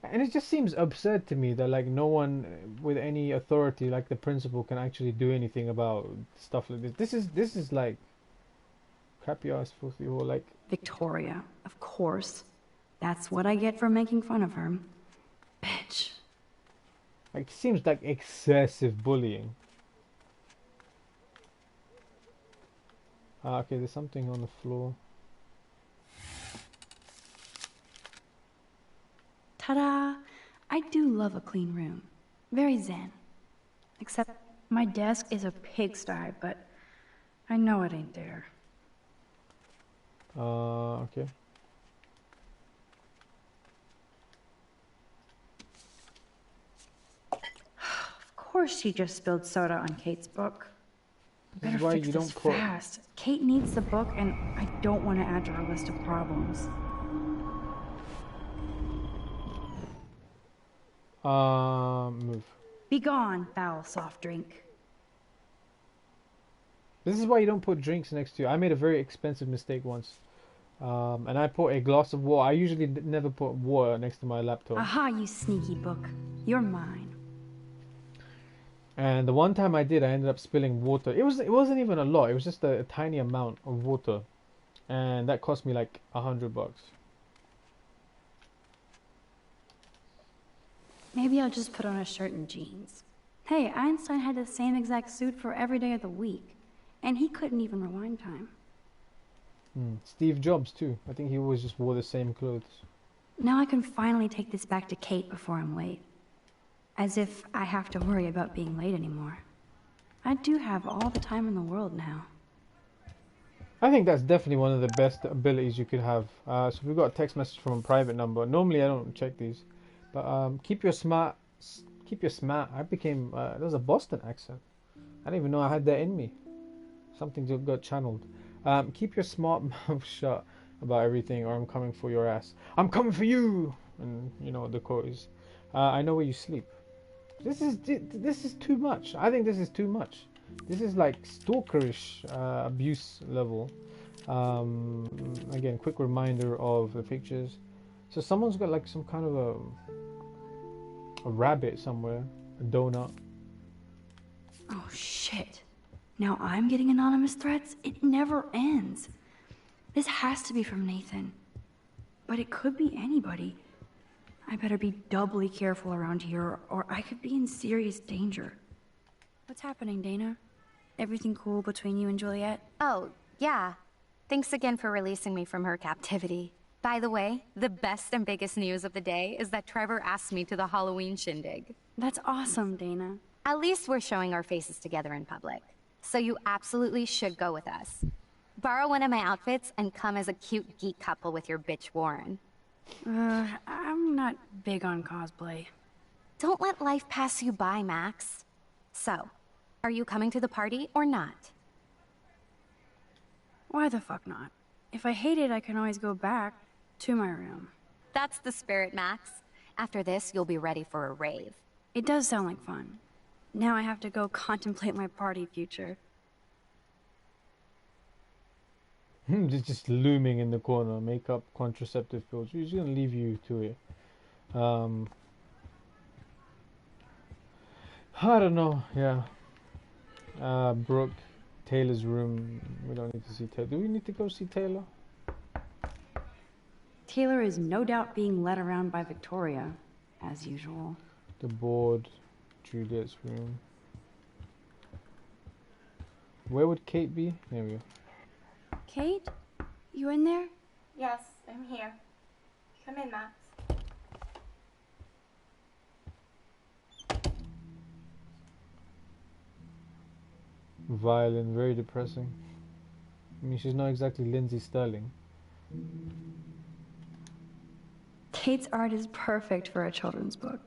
And it just seems absurd to me that like no one with any authority, like the principal, can actually do anything about stuff like this. This is like crappy ass filthy or like Victoria, of course. That's what I get for making fun of her. Bitch. Like, it seems like excessive bullying. Okay, there's something on the floor. Ta-da! I do love a clean room. Very zen. Except my desk is a pigsty, but I know it ain't there. Okay. Of course she just spilled soda on Kate's book. This is Better why fix you this don't fast. Kate needs the book, and I don't want to add to her list of problems. Move. Be gone, foul soft drink. This is why you don't put drinks next to you. I made a very expensive mistake once. And I put a glass of water. I usually never put water next to my laptop. Aha, you sneaky book. You're mine. And the one time I did, I ended up spilling water. It wasn't even a lot. It was just a tiny amount of water. And that cost me like $100. Maybe I'll just put on a shirt and jeans. Hey, Einstein had the same exact suit for every day of the week. And he couldn't even rewind time. Steve Jobs too. I think he always just wore the same clothes. Now I can finally take this back to Kate before I'm late. As if I have to worry about being late anymore. I do have all the time in the world now. I think that's definitely one of the best abilities you could have. So we've got a text message from a private number. Normally I don't check these, but keep your smart. I became. That was a Boston accent. I didn't even know I had that in me. Something just got channeled. Keep your smart mouth shut about everything, or I'm coming for your ass. I'm coming for you. And you know what the quote is. I know where you sleep. This is too much. I think this is too much. This is like stalkerish abuse level. Again, quick reminder of the pictures. So someone's got like some kind of a rabbit somewhere, a donut. Oh shit. Now I'm getting anonymous threats? It never ends. This has to be from Nathan. But it could be anybody. I better be doubly careful around here, or I could be in serious danger. What's happening, Dana? Everything cool between you and Juliet? Oh, yeah. Thanks again for releasing me from her captivity. By the way, the best and biggest news of the day is that Trevor asked me to the Halloween shindig. That's awesome, Dana. At least we're showing our faces together in public. So you absolutely should go with us. Borrow one of my outfits and come as a cute geek couple with your bitch Warren. I'm not big on cosplay. Don't let life pass you by, Max. So, are you coming to the party or not? Why the fuck not? If I hate it, I can always go back to my room. That's the spirit, Max. After this, you'll be ready for a rave. It does sound like fun. Now I have to go contemplate my party future. Just looming in the corner. Makeup, contraceptive pills. She's gonna leave you to it. I don't know. Yeah. Brooke, Taylor's room. We don't need to see Taylor. Do we need to go see Taylor? Taylor is no doubt being led around by Victoria, as usual. The board, Juliet's room. Where would Kate be? There we go. Kate? You in there? Yes, I'm here. Come in, Max. Violin, very depressing. I mean, she's not exactly Lindsay Sterling. Kate's art is perfect for a children's book.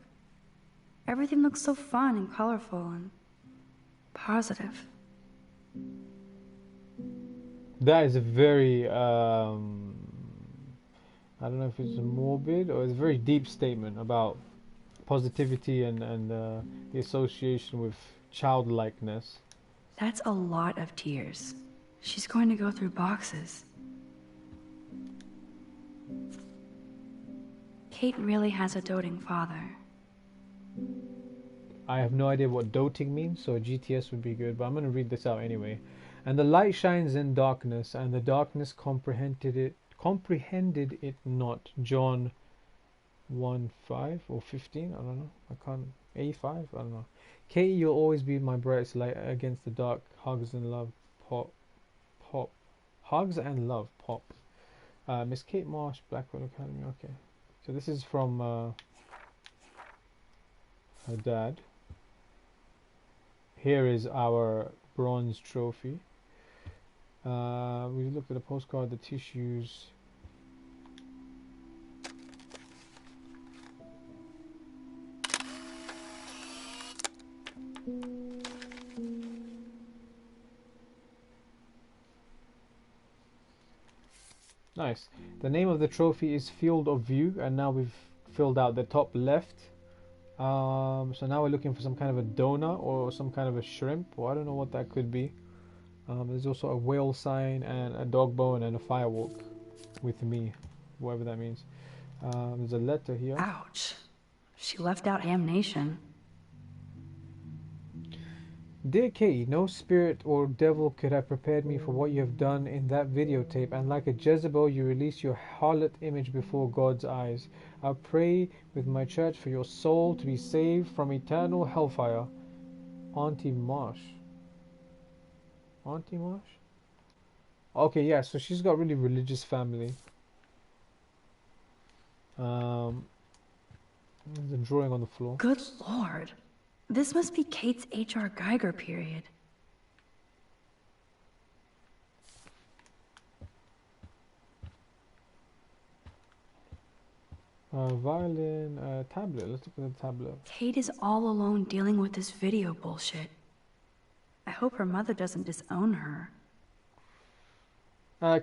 Everything looks so fun and colorful and positive. That is a very, I don't know if it's a morbid or it's a very deep statement about positivity and the association with childlikeness. That's a lot of tears. She's going to go through boxes. Kate really has a doting father. I have no idea what doting means, so a GTS would be good, but I'm going to read this out anyway. And the light shines in darkness, and the darkness comprehended it not. John 1:5 or 15, I don't know. I can't. 85, I don't know. Kate, you'll always be my brightest light against the dark. Hugs and love, pop. Hugs and love, pop. Miss Kate Marsh, Blackwell Academy. Okay, so this is from her dad. Here is our bronze trophy. We looked at the postcard, the tissues. Nice. The name of the trophy is Field of View, and now we've filled out the top left. So now we're looking for some kind of a donut or some kind of a shrimp, or I don't know what that could be. There's also a whale sign and a dog bone and a firewalk with me, whatever that means. There's a letter here. Ouch. She left out Amnation. Dear Katie, no spirit or devil could have prepared me for what you have done in that videotape, and like a Jezebel you release your harlot image before God's eyes. I pray with my church for your soul to be saved from eternal hellfire. Auntie Marsh. Auntie Marsh? Okay, yeah, so she's got really religious family. There's a drawing on the floor. Good lord. This must be Kate's H.R. Geiger period. Violin, tablet. Let's look at the tablet. Kate is all alone dealing with this video bullshit. I hope her mother doesn't disown her.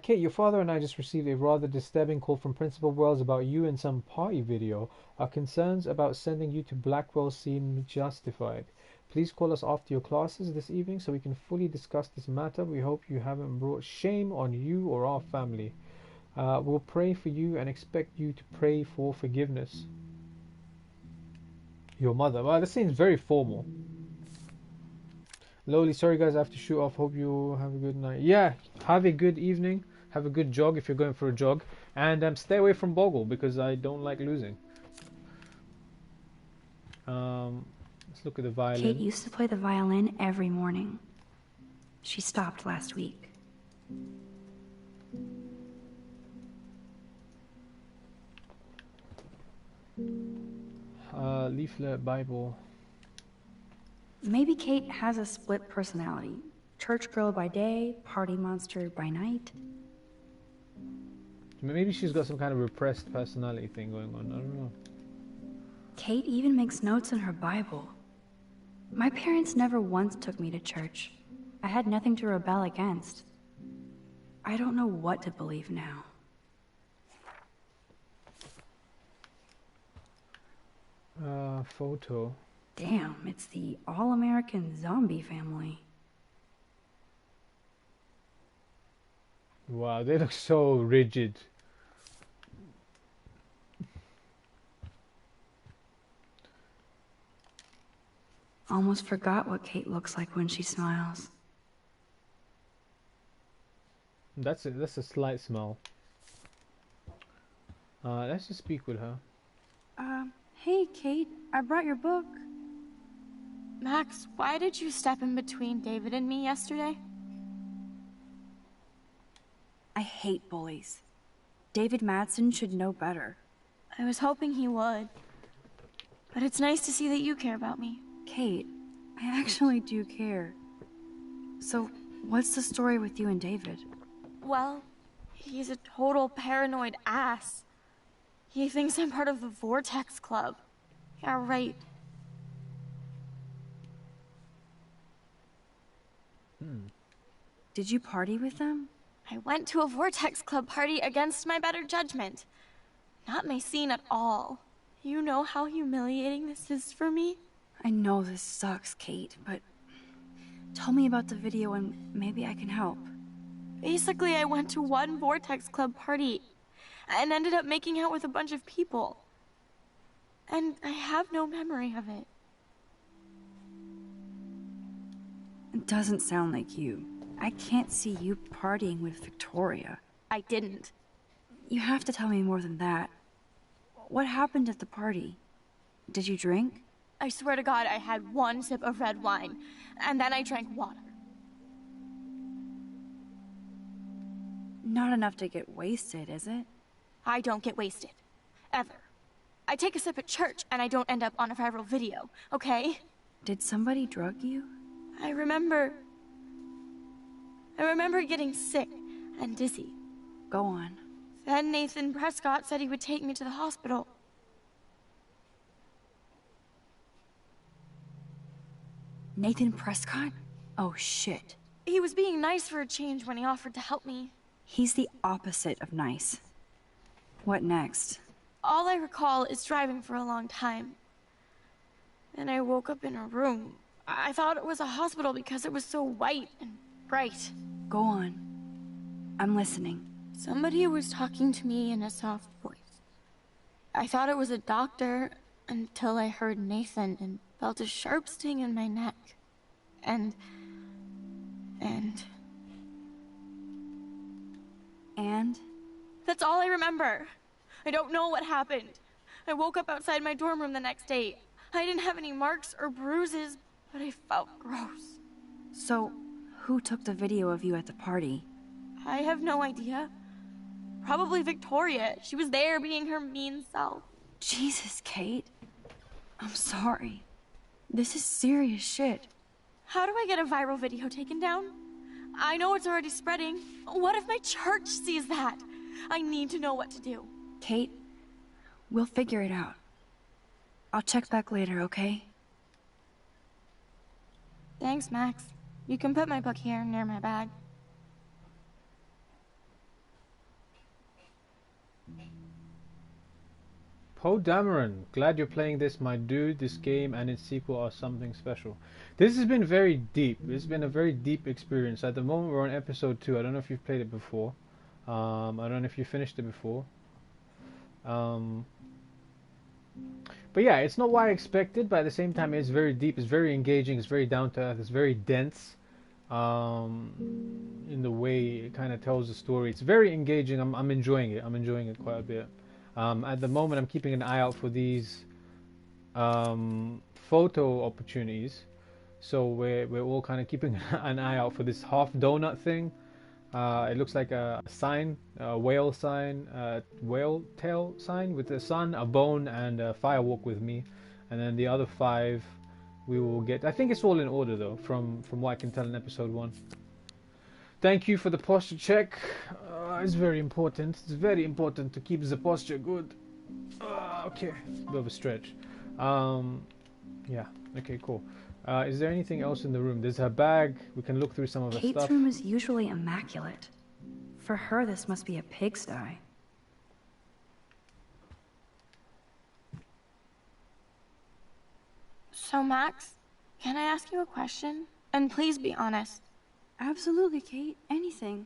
Kate, your father and I just received a rather disturbing call from Principal Wells about you and some party video. Our concerns about sending you to Blackwell seem justified. Please call us after your classes this evening so we can fully discuss this matter. We hope you haven't brought shame on you or our family. We'll pray for you and expect you to pray for forgiveness. Your mother. Wow, this seems very formal. Lowly, sorry guys, I have to shoot off. Hope you have a good night. Yeah, have a good evening. Have a good jog if you're going for a jog. And stay away from Boggle because I don't like losing. Let's look at the violin. Kate used to play the violin every morning. She stopped last week. Leaflet, Bible. Maybe Kate has a split personality. Church girl by day, party monster by night. Maybe she's got some kind of repressed personality thing going on. I don't know. Kate even makes notes in her Bible. My parents never once took me to church. I had nothing to rebel against. I don't know what to believe now. Photo. Damn, it's the all-American zombie family. Wow, they look so rigid. Almost forgot what Kate looks like when she smiles. That's a slight smile. Let's just speak with her. Hey, Kate, I brought your book. Max, why did you step in between David and me yesterday? I hate bullies. David Madsen should know better. I was hoping he would. But it's nice to see that you care about me. Kate, I actually do care. So, what's the story with you and David? Well, he's a total paranoid ass. He thinks I'm part of the Vortex Club. Yeah, right. Did you party with them? I went to a Vortex Club party against my better judgment. Not my scene at all. You know how humiliating this is for me? I know this sucks, Kate, but tell me about the video and maybe I can help. Basically, I went to one Vortex Club party and ended up making out with a bunch of people. And I have no memory of it. It doesn't sound like you. I can't see you partying with Victoria. I didn't. You have to tell me more than that. What happened at the party? Did you drink? I swear to God, I had one sip of red wine, and then I drank water. Not enough to get wasted, is it? I don't get wasted. Ever. I take a sip at church, and I don't end up on a viral video, okay? Did somebody drug you? I remember getting sick and dizzy. Go on. Then Nathan Prescott said he would take me to the hospital. Nathan Prescott? Oh, shit. He was being nice for a change when he offered to help me. He's the opposite of nice. What next? All I recall is driving for a long time. Then I woke up in a room. I thought it was a hospital because it was so white and bright. Go on. I'm listening. Somebody was talking to me in a soft voice. I thought it was a doctor until I heard Nathan and felt a sharp sting in my neck. And... That's all I remember. I don't know what happened. I woke up outside my dorm room the next day. I didn't have any marks or bruises, but I felt gross. So, who took the video of you at the party? I have no idea. Probably Victoria. She was there being her mean self. Jesus, Kate. I'm sorry. This is serious shit. How do I get a viral video taken down? I know it's already spreading. What if my church sees that? I need to know what to do. Kate, We'll figure it out. I'll check back later, okay? Thanks, Max. You can put my book here near my bag. Poe Dameron, glad you're playing this, my dude. This game and its sequel are something special. This has been very deep. It's been a very deep experience. At the moment we're on episode 2. I don't know if you've played it before. I don't know if you finished it before. But yeah, it's not what I expected, but at the same time it's very deep, it's very engaging, it's very down to earth, it's very dense in the way it kind of tells the story. It's very engaging. I'm enjoying it. I'm enjoying it quite a bit. At the moment I'm keeping an eye out for these photo opportunities. So we're all kind of keeping an eye out for this half donut thing. It looks like a sign, a whale sign, a whale tail sign with a sun, a bone, and a fire walk with me. And then the other 5 we will get. I think it's all in order though, from what I can tell in episode 1. Thank you for the posture check. It's very important. It's very important to keep the posture good. Okay, it's a bit of a stretch. Yeah. Okay, cool. Is there anything else in the room? There's her bag. We can look through some of the stuff. Kate's room is usually immaculate. For her, this must be a pigsty. So, Max, can I ask you a question? And please be honest. Absolutely, Kate. Anything.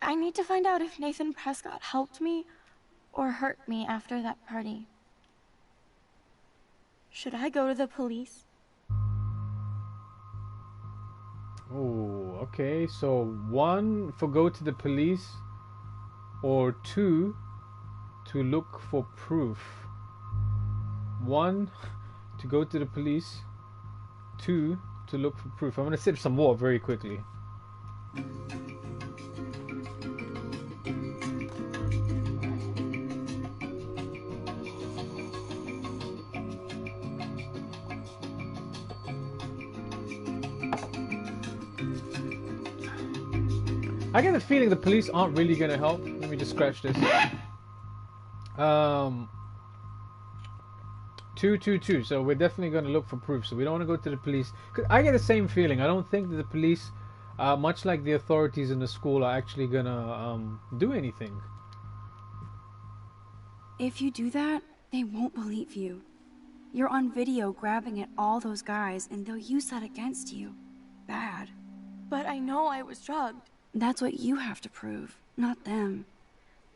I need to find out if Nathan Prescott helped me or hurt me after that party. Should I go to the police? Oh, okay. So 1 for go to the police, or 2 to look for proof. 1 to go to the police, 2 to look for proof. I'm gonna sip some water very quickly. I get the feeling the police aren't really gonna help. Let me just scratch this. 2. So we're definitely gonna look for proof. So we don't want to go to the police. 'Cause I get the same feeling. I don't think that the police, much like the authorities in the school, are actually gonna do anything. If you do that, they won't believe you. You're on video grabbing at all those guys, and they'll use that against you. Bad. But I know I was drugged. That's what you have to prove, not them.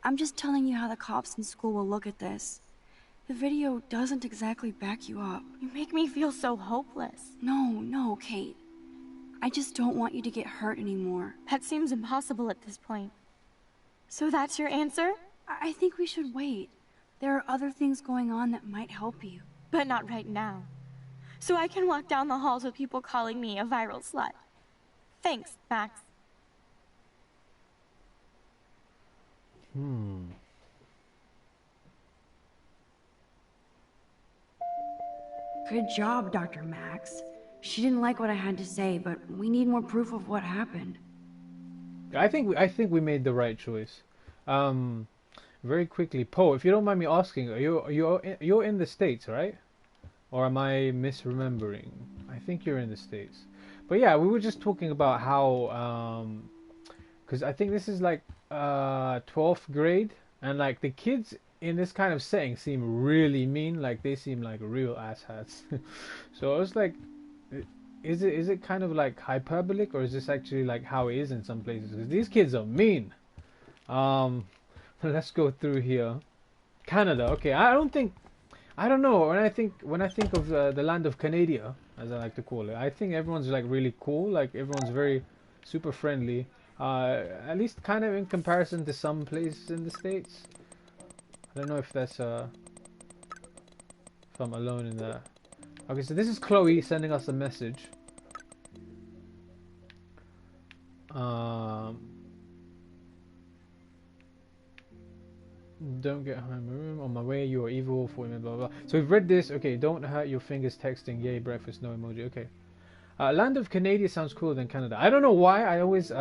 I'm just telling you how the cops in school will look at this. The video doesn't exactly back you up. You make me feel so hopeless. No, Kate. I just don't want you to get hurt anymore. That seems impossible at this point. So that's your answer? I think we should wait. There are other things going on that might help you. But not right now. So I can walk down the halls with people calling me a viral slut. Thanks, Max. Good job, Dr. Max. She didn't like what I had to say, but we need more proof of what happened. I think we made the right choice. Very quickly, Poe, if you don't mind me asking, you're in the States, right? Or am I misremembering? I think you're in the States. But yeah, we were just talking about how, because I think this is like 12th grade, and like the kids in this kind of setting seem really mean. Like they seem like real asshats. So I was like, is it kind of like hyperbolic, or is this actually like how it is in some places? 'Cause these kids are mean. Let's go through here. Canada. Okay, I don't know. When I think of the land of Canada, as I like to call it, I think everyone's like really cool. Like everyone's very super friendly. At least kind of in comparison to some places in the States. I don't know if that's if I'm alone in that. Okay, so this is Chloe sending us a message. Don't get home room on my way. You are evil for me. Blah, blah blah. So we've read this. Okay, don't hurt your fingers texting. Yay, breakfast. No emoji. Okay. Land of Canada sounds cooler than Canada. I don't know why. I always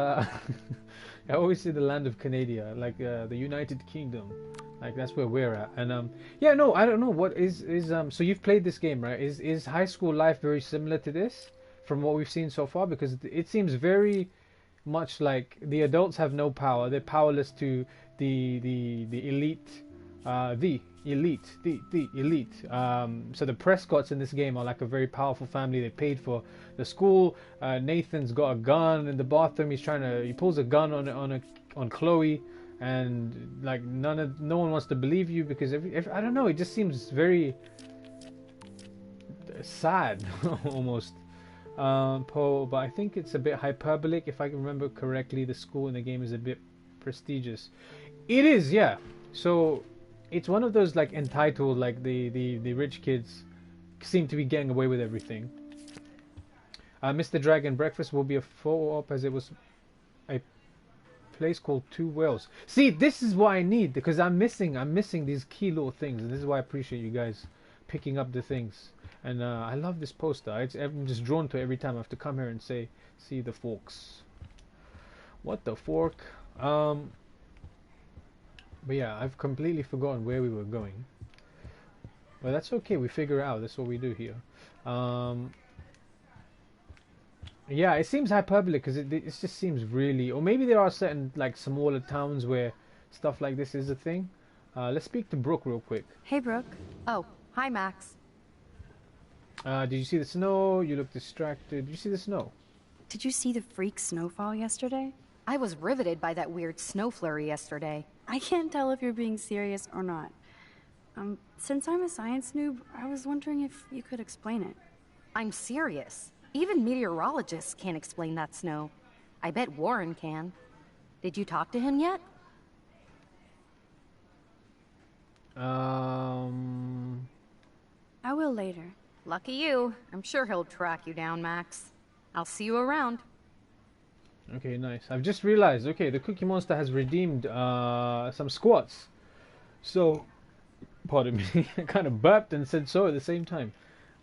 I always say the land of Canada, like the United Kingdom. Like that's where we're at. And yeah, no, I don't know what is so you've played this game, right? Is high school life very similar to this from what we've seen so far? Because it seems very much like the adults have no power. They're powerless to the elite, the elite. So the Prescotts in this game are like a very powerful family. They paid for the school. Nathan's got a gun in the bathroom. He pulls a gun on Chloe, and like no one wants to believe you because I don't know. It just seems very sad almost. But I think it's a bit hyperbolic. If I can remember correctly, the school in the game is a bit prestigious. It is, yeah. So it's one of those like entitled, like the rich kids seem to be getting away with everything. Mr. Dragon, breakfast will be a photo op as it was a place called Two Whales. See, this is what I need because I'm missing these key little things, and this is why I appreciate you guys picking up the things. And I love this poster. I'm just drawn to it every time I have to come here and say, see the forks. What the fork? But yeah, I've completely forgotten where we were going. But that's okay. We figure it out. That's what we do here. Yeah, it seems hyperbolic because it just seems really... Or maybe there are certain like smaller towns where stuff like this is a thing. Let's speak to Brooke real quick. Hey, Brooke. Oh, hi, Max. Did you see the snow? You look distracted. Did you see the snow? Did you see the freak snowfall yesterday? I was riveted by that weird snow flurry yesterday. I can't tell if you're being serious or not. Since I'm a science noob, I was wondering if you could explain it. I'm serious. Even meteorologists can't explain that snow. I bet Warren can. Did you talk to him yet? I will later. Lucky you. I'm sure he'll track you down, Max. I'll see you around. Okay, nice. I've just realized, okay, the Cookie Monster has redeemed some squats. So, pardon me, I kind of burped and said so at the same time.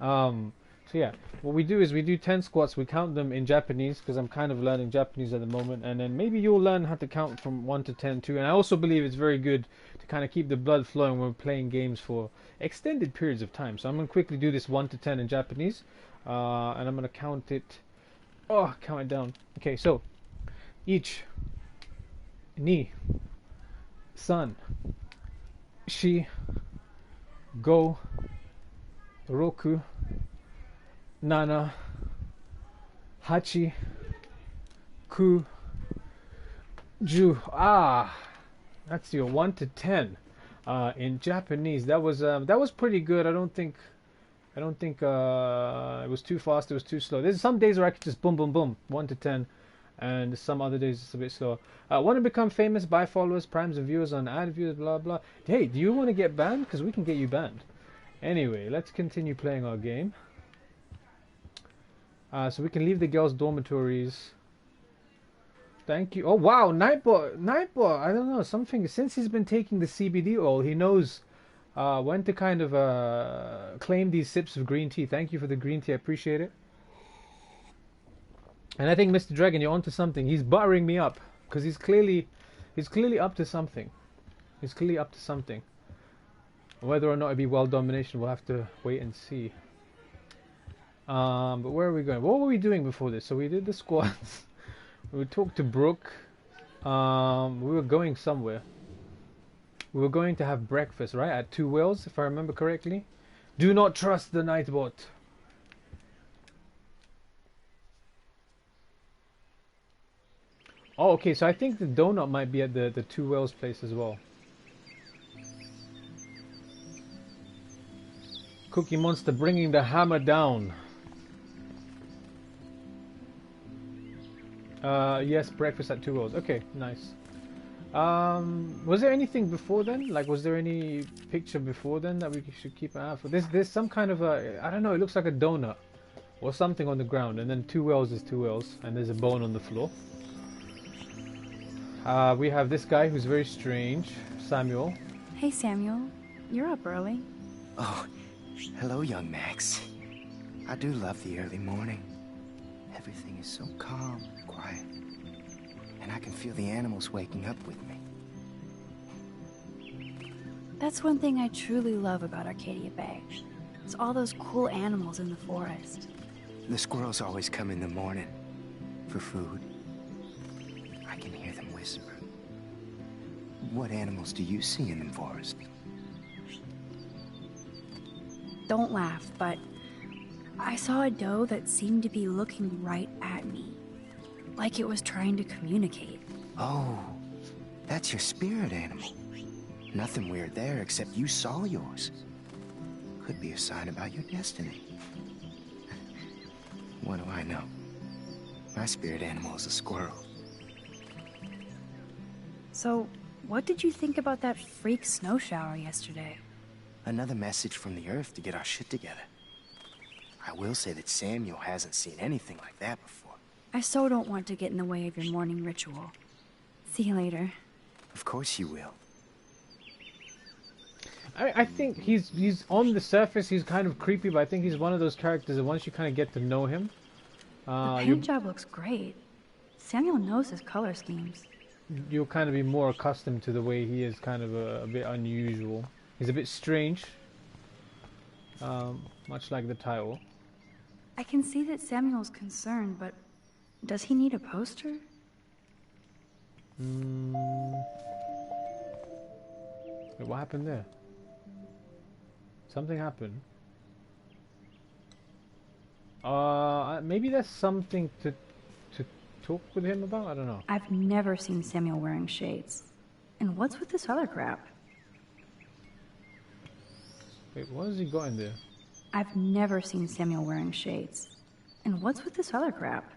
So yeah, what we do is we do 10 squats. We count them in Japanese because I'm kind of learning Japanese at the moment. And then maybe you'll learn how to count from 1 to 10 too. And I also believe it's very good to kind of keep the blood flowing when we're playing games for extended periods of time. So I'm going to quickly do this 1 to 10 in Japanese. And I'm going to count it. Oh, count it down. Okay, so. Ich, ni, san, shi, go, roku, nana, hachi, ku, ju. Ah, that's your 1 to 10 in Japanese. That was pretty good. I don't think it was too fast. It was too slow. There's some days where I could just boom, boom, boom, 1 to 10. And some other days it's a bit slower. Want to become famous, buy followers, primes and viewers on ad views, blah blah. Hey, do you want to get banned? Because we can get you banned. Anyway, let's continue playing our game. So we can leave the girls' dormitories. Thank you. Oh wow, Nightbot. I don't know, something. Since he's been taking the CBD oil, he knows when to kind of claim these sips of green tea. Thank you for the green tea. I appreciate it. And I think Mr. Dragon, you're onto something. He's buttering me up because he's clearly up to something. He's clearly up to something. Whether or not it be world domination, we'll have to wait and see. But where are we going? What were we doing before this? So we did the squats. We talked to Brooke. We were going somewhere. We were going to have breakfast, right? At Two Whales, if I remember correctly. Do not trust the Nightbot. Oh, okay, so I think the donut might be at the Two Whales place as well. Cookie Monster bringing the hammer down. Yes, breakfast at Two Whales. Okay, nice. Was there anything before then? Like, was there any picture before then that we should keep an eye out for? There's some kind of a, I don't know, it looks like a donut or something on the ground, and then Two Whales is Two Whales, and there's a bone on the floor. We have this guy who's very strange, Samuel. Hey Samuel, you're up early. Oh, hello young Max. I do love the early morning. Everything is so calm and quiet. And I can feel the animals waking up with me. That's one thing I truly love about Arcadia Bay. It's all those cool animals in the forest. The squirrels always come in the morning for food. I can hear them whisper. What animals do you see in the forest? Don't laugh, but I saw a doe that seemed to be looking right at me. Like it was trying to communicate. Oh, that's your spirit animal. Nothing weird there, except you saw yours. Could be a sign about your destiny. What do I know? My spirit animal is a squirrel. So, what did you think about that freak snow shower yesterday? Another message from the Earth to get our shit together. I will say that Samuel hasn't seen anything like that before. I so don't want to get in the way of your morning ritual. See you later. Of course you will. I think he's on the surface, he's kind of creepy, but I think he's one of those characters that once you kind of get to know him... the paint job looks great. Samuel knows his color schemes. You'll kind of be more accustomed to the way he is kind of a bit unusual. He's a bit strange. Much like the title. I can see that Samuel's concerned, but does he need a poster? Wait, what happened there? Something happened. Maybe there's something to talk with him about? I don't know. I've never seen Samuel wearing shades. And what's with this other crap? Wait, what has he got in there? I've never seen Samuel wearing shades. And what's with this other crap?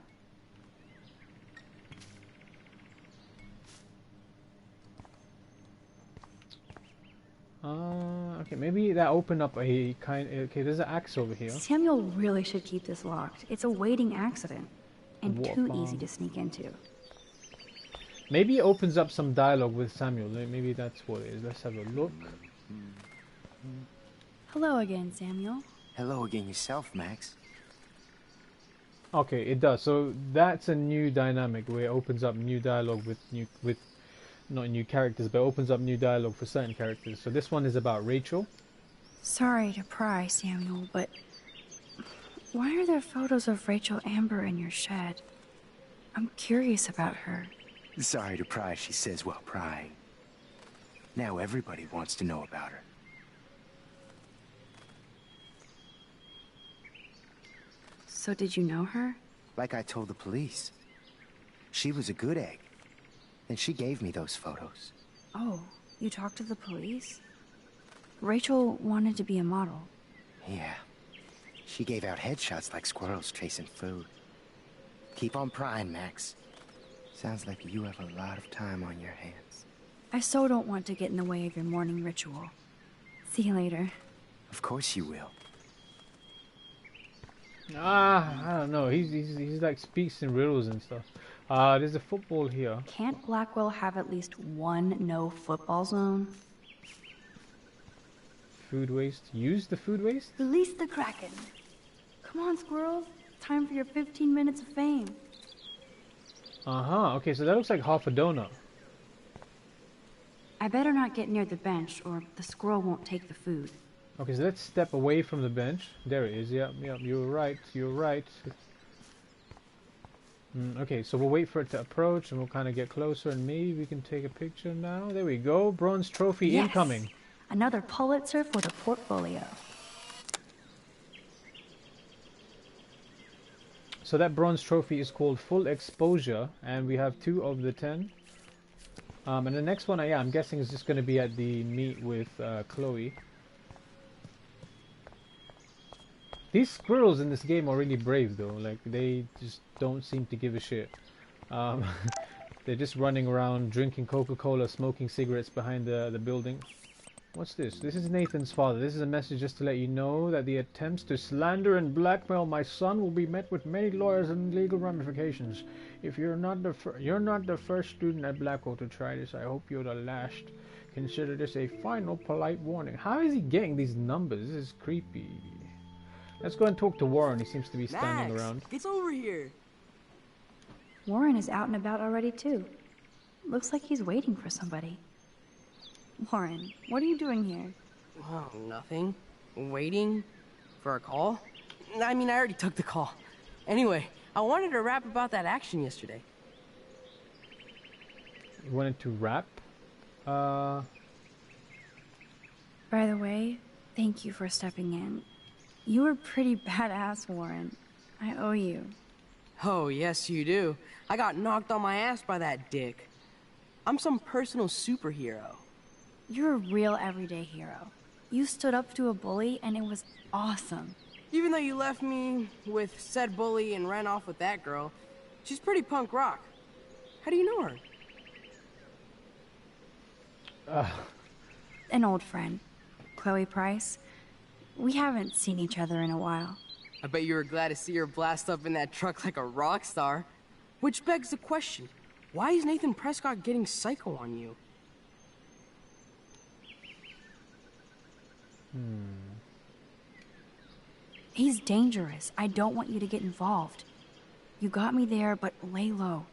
Okay, maybe that opened up a kind... Okay, there's an axe over here. Samuel really should keep this locked. It's a waiting accident. And too easy to sneak into. Maybe it opens up some dialogue with Samuel. Maybe that's what it is. Let's have a look. Hello again, Samuel. Hello again yourself, Max. Okay, it does. So that's a new dynamic where it opens up new dialogue with not new characters, but it opens up new dialogue for certain characters. So this one is about Rachel. Sorry to pry, Samuel, but why are there photos of Rachel Amber in your shed? I'm curious about her. Sorry to pry, she says while prying. Now everybody wants to know about her. So did you know her? Like I told the police. She was a good egg. And she gave me those photos. Oh, you talked to the police? Rachel wanted to be a model. Yeah. She gave out headshots like squirrels chasing food. Keep on prying, Max. Sounds like you have a lot of time on your hands. I so don't want to get in the way of your morning ritual. See you later. Of course you will. I don't know. He's like speaks in riddles and stuff. There's a football here. Can't Blackwell have at least one no football zone? Food waste. Use the food waste? Release the Kraken. Come on, squirrels. Time for your 15 minutes of fame. Okay, so that looks like half a donut. I better not get near the bench or the squirrel won't take the food. Okay, so let's step away from the bench. There it is. Yep, you're right. You're right. Okay, so we'll wait for it to approach and we'll kind of get closer and maybe we can take a picture now. There we go. Bronze trophy incoming. Another Pulitzer for the portfolio. So that bronze trophy is called Full Exposure and we have 2 of the 10. And the next one, I'm guessing is just going to be at the meet with Chloe. These squirrels in this game are really brave though, like they just don't seem to give a shit. They're just running around drinking Coca-Cola, smoking cigarettes behind the building. What's this? This is Nathan's father. This is a message just to let you know that the attempts to slander and blackmail my son will be met with many lawyers and legal ramifications. If you're not the first student at Blackwell to try this, I hope you're the last. Consider this a final polite warning. How is he getting these numbers? This is creepy. Let's go and talk to Warren. He seems to be standing around. It's over here. Warren is out and about already too. Looks like he's waiting for somebody. Warren, what are you doing here? Oh, nothing. Waiting for a call? I mean, I already took the call. Anyway, I wanted to rap about that action yesterday. You wanted to rap? By the way, thank you for stepping in. You were pretty badass, Warren. I owe you. Oh, yes, you do. I got knocked on my ass by that dick. I'm some personal superhero. You're a real everyday hero. You stood up to a bully, and it was awesome. Even though you left me with said bully and ran off with that girl, she's pretty punk rock. How do you know her? An old friend, Chloe Price. We haven't seen each other in a while. I bet you were glad to see her blast up in that truck like a rock star. Which begs the question, why is Nathan Prescott getting psycho on you? He's dangerous. I don't want you to get involved. You got me there, but lay low.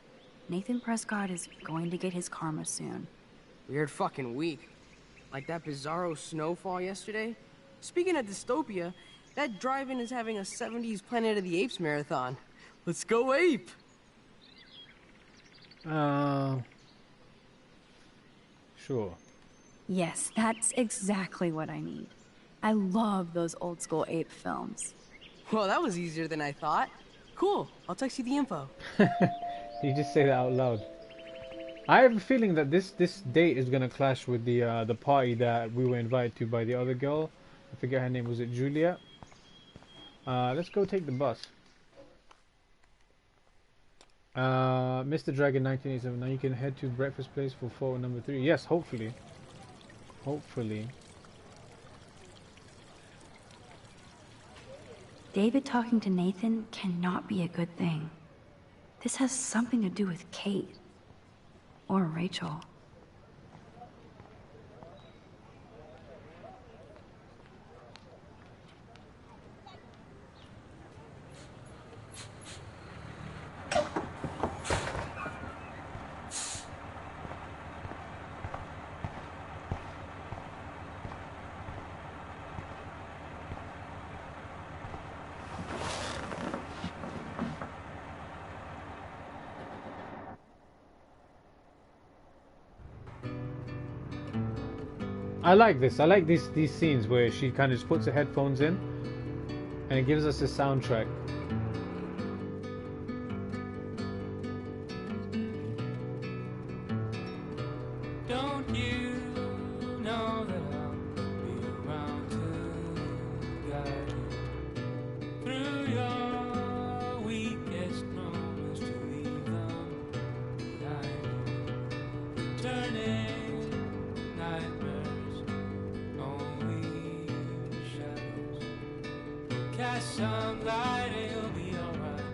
Nathan Prescott is going to get his karma soon. Weird fucking week. Like that bizarro snowfall yesterday. Speaking of dystopia, that drive-in is having a 70s Planet of the Apes marathon. Let's go ape! Sure. Yes, that's exactly what I need. I love those old school ape films. Well, that was easier than I thought. Cool, I'll text you the info. You just say that out loud. I have a feeling that this date is gonna clash with the party that we were invited to by the other girl. I forget her name. Was it Juliet? Let's go take the bus. Mr. Dragon 1987. Now you can head to breakfast place for photo number 3. Yes, hopefully. Hopefully. David talking to Nathan cannot be a good thing. This has something to do with Kate. Or Rachel. I like this. I like these scenes where she kind of just puts her headphones in and it gives us a soundtrack. Don't you know that I'll be around to guide you through your weakest moments, to leave them behind you, turning nightmares only shadows. Cast some light and you'll be alright.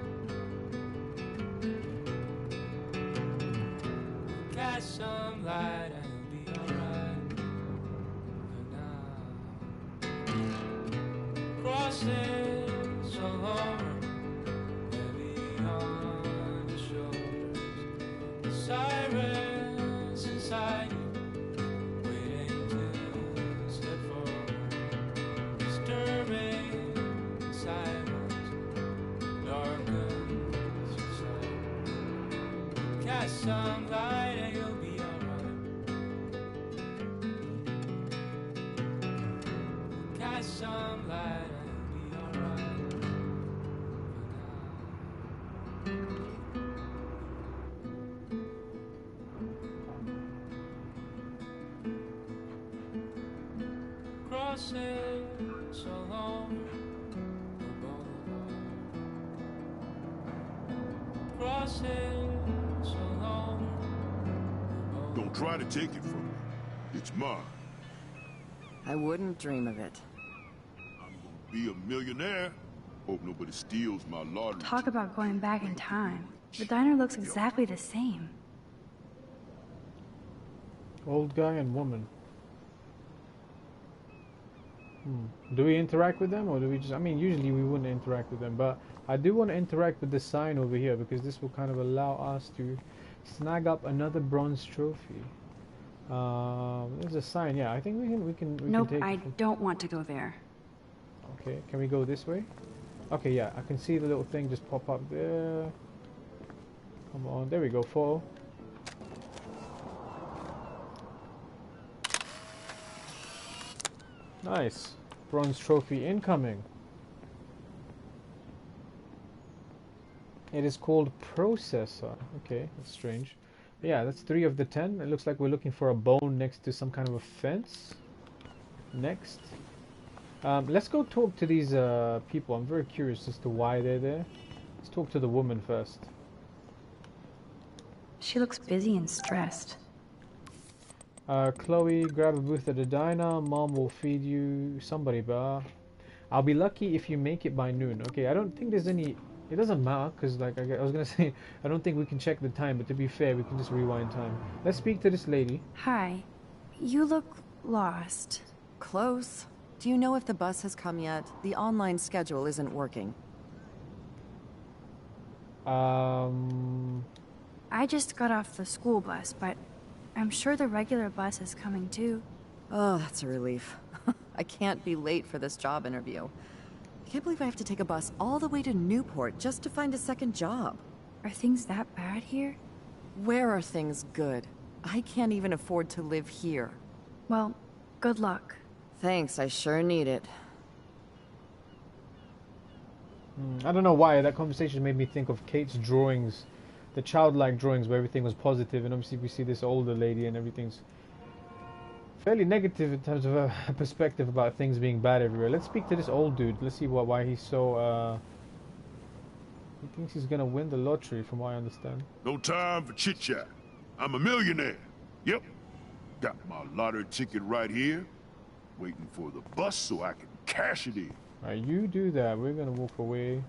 Cast some light and you'll be alright. For now, crosses along, heavy on your shoulders. The sirens inside you, waiting to step forward. Disturbing silence, darkens your sight. Cast some light and you'll be alright. Cast some light and you'll be alright. Crosses along the boulevard. Crosses along. Don't try to take it from me. It's mine. I wouldn't dream of it. I'm gonna be a millionaire. Hope nobody steals my lottery. Talk about going back in time. The diner looks exactly the same. Old guy and woman. Do we interact with them or do we just... I mean, usually we wouldn't interact with them, but I do want to interact with the sign over here because this will kind of allow us to Snag up another bronze trophy. There's a sign. Yeah, I think we can Nope, take I it. don't want to go there. Okay, can we go this way? Okay, yeah, I can see the little thing just pop up there. Come on, there we go, fall. Nice. Bronze trophy incoming. It is called Processor. Okay, that's strange. But yeah, that's 3 of the 10. It looks like we're looking for a bone next to some kind of a fence. Next. Let's go talk to these people. I'm very curious as to why they're there. Let's talk to the woman first. She looks busy and stressed. Chloe, grab a booth at the diner. Mom will feed you. Somebody bar. I'll be lucky if you make it by noon. Okay, I don't think there's any... It doesn't matter, because like I was going to say, I don't think we can check the time, but to be fair, we can just rewind time. Let's speak to this lady. Hi. You look lost. Close. Do you know if the bus has come yet? The online schedule isn't working. I just got off the school bus, but I'm sure the regular bus is coming too. Oh, that's a relief. I can't be late for this job interview. I can't believe I have to take a bus all the way to Newport just to find a second job. Are things that bad here? Where are things good? I can't even afford to live here. Well, good luck. Thanks, I sure need it. I don't know why that conversation made me think of Kate's drawings, the childlike drawings where everything was positive, and obviously we see this older lady and everything's fairly negative in terms of a perspective about things being bad everywhere. Let's speak to this old dude. Let's see why he's so he thinks he's gonna win the lottery, from what I understand. No time for chit chat. I'm a millionaire. Yep. Got my lottery ticket right here. Waiting for the bus so I can cash it in. Alright, you do that. We're gonna walk away.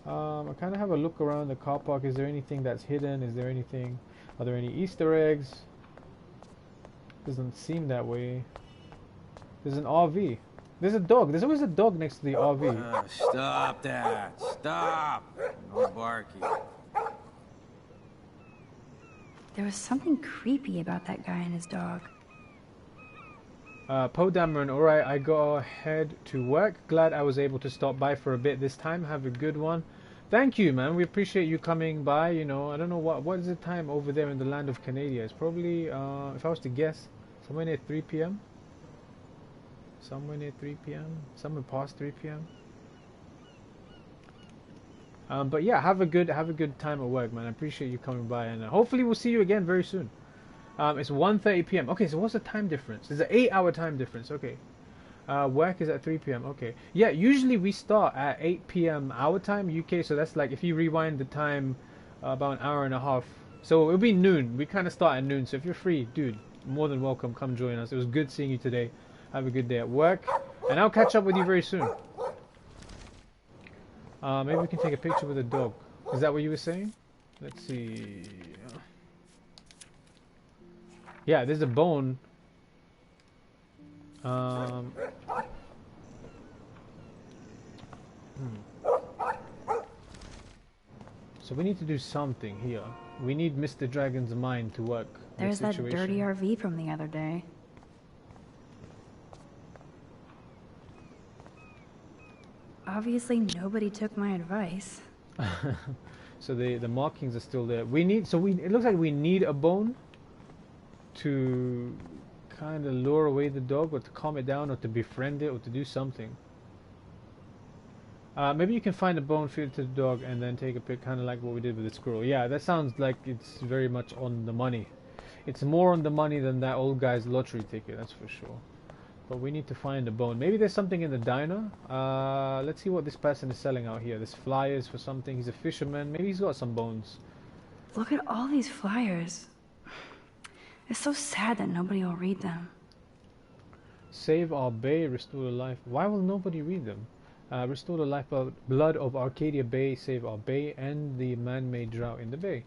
I kind of have a look around the car park. Is there anything that's hidden? Is there anything? Are there any Easter eggs? Doesn't seem that way. There's an RV. There's a dog. There's always a dog next to the RV. Stop that. Stop. No barking. There was something creepy about that guy and his dog. Poe Dameron, alright, I gotta head to work. Glad I was able to stop by for a bit this time. Have a good one. Thank you, man. We appreciate you coming by. You know, I don't know what is the time over there in the land of Canada. It's probably, if I was to guess, somewhere near 3 p.m. Somewhere near 3 p.m. Somewhere past 3 p.m. But yeah, have a good time at work, man. I appreciate you coming by, and hopefully we'll see you again very soon. It's 1:30 p.m. Okay, so what's the time difference? There's an 8-hour time difference. Okay. Work is at 3 p.m. Okay. Yeah, usually we start at 8 p.m. our time, UK, so that's like if you rewind the time about an hour and a half. So it'll be noon. We kind of start at noon. So if you're free, dude, more than welcome. Come join us. It was good seeing you today. Have a good day at work. And I'll catch up with you very soon. Maybe we can take a picture with a dog. Is that what you were saying? Let's see. Yeah, there's a bone. So we need to do something here. We need Mr. Dragon's mind to work. There's that dirty RV from the other day. Obviously nobody took my advice. So the markings are still there. It looks like we need a bone to kind of lure away the dog, or to calm it down, or to befriend it, or to do something. Maybe you can find a bone, feed it to the dog, and then take a pic, kind of like what we did with the squirrel. Yeah, that sounds like it's very much on the money. It's more on the money than that old guy's lottery ticket, that's for sure. But we need to find a bone. Maybe there's something in the diner. Let's see what this person is selling out here. There's flyers for something. He's a fisherman. Maybe he's got some bones. Look at all these flyers. It's so sad that nobody will read them. Save our bay, restore the life. Why will nobody read them? Restore the lifeblood of Arcadia Bay, save our bay, and the man-made drought in the bay.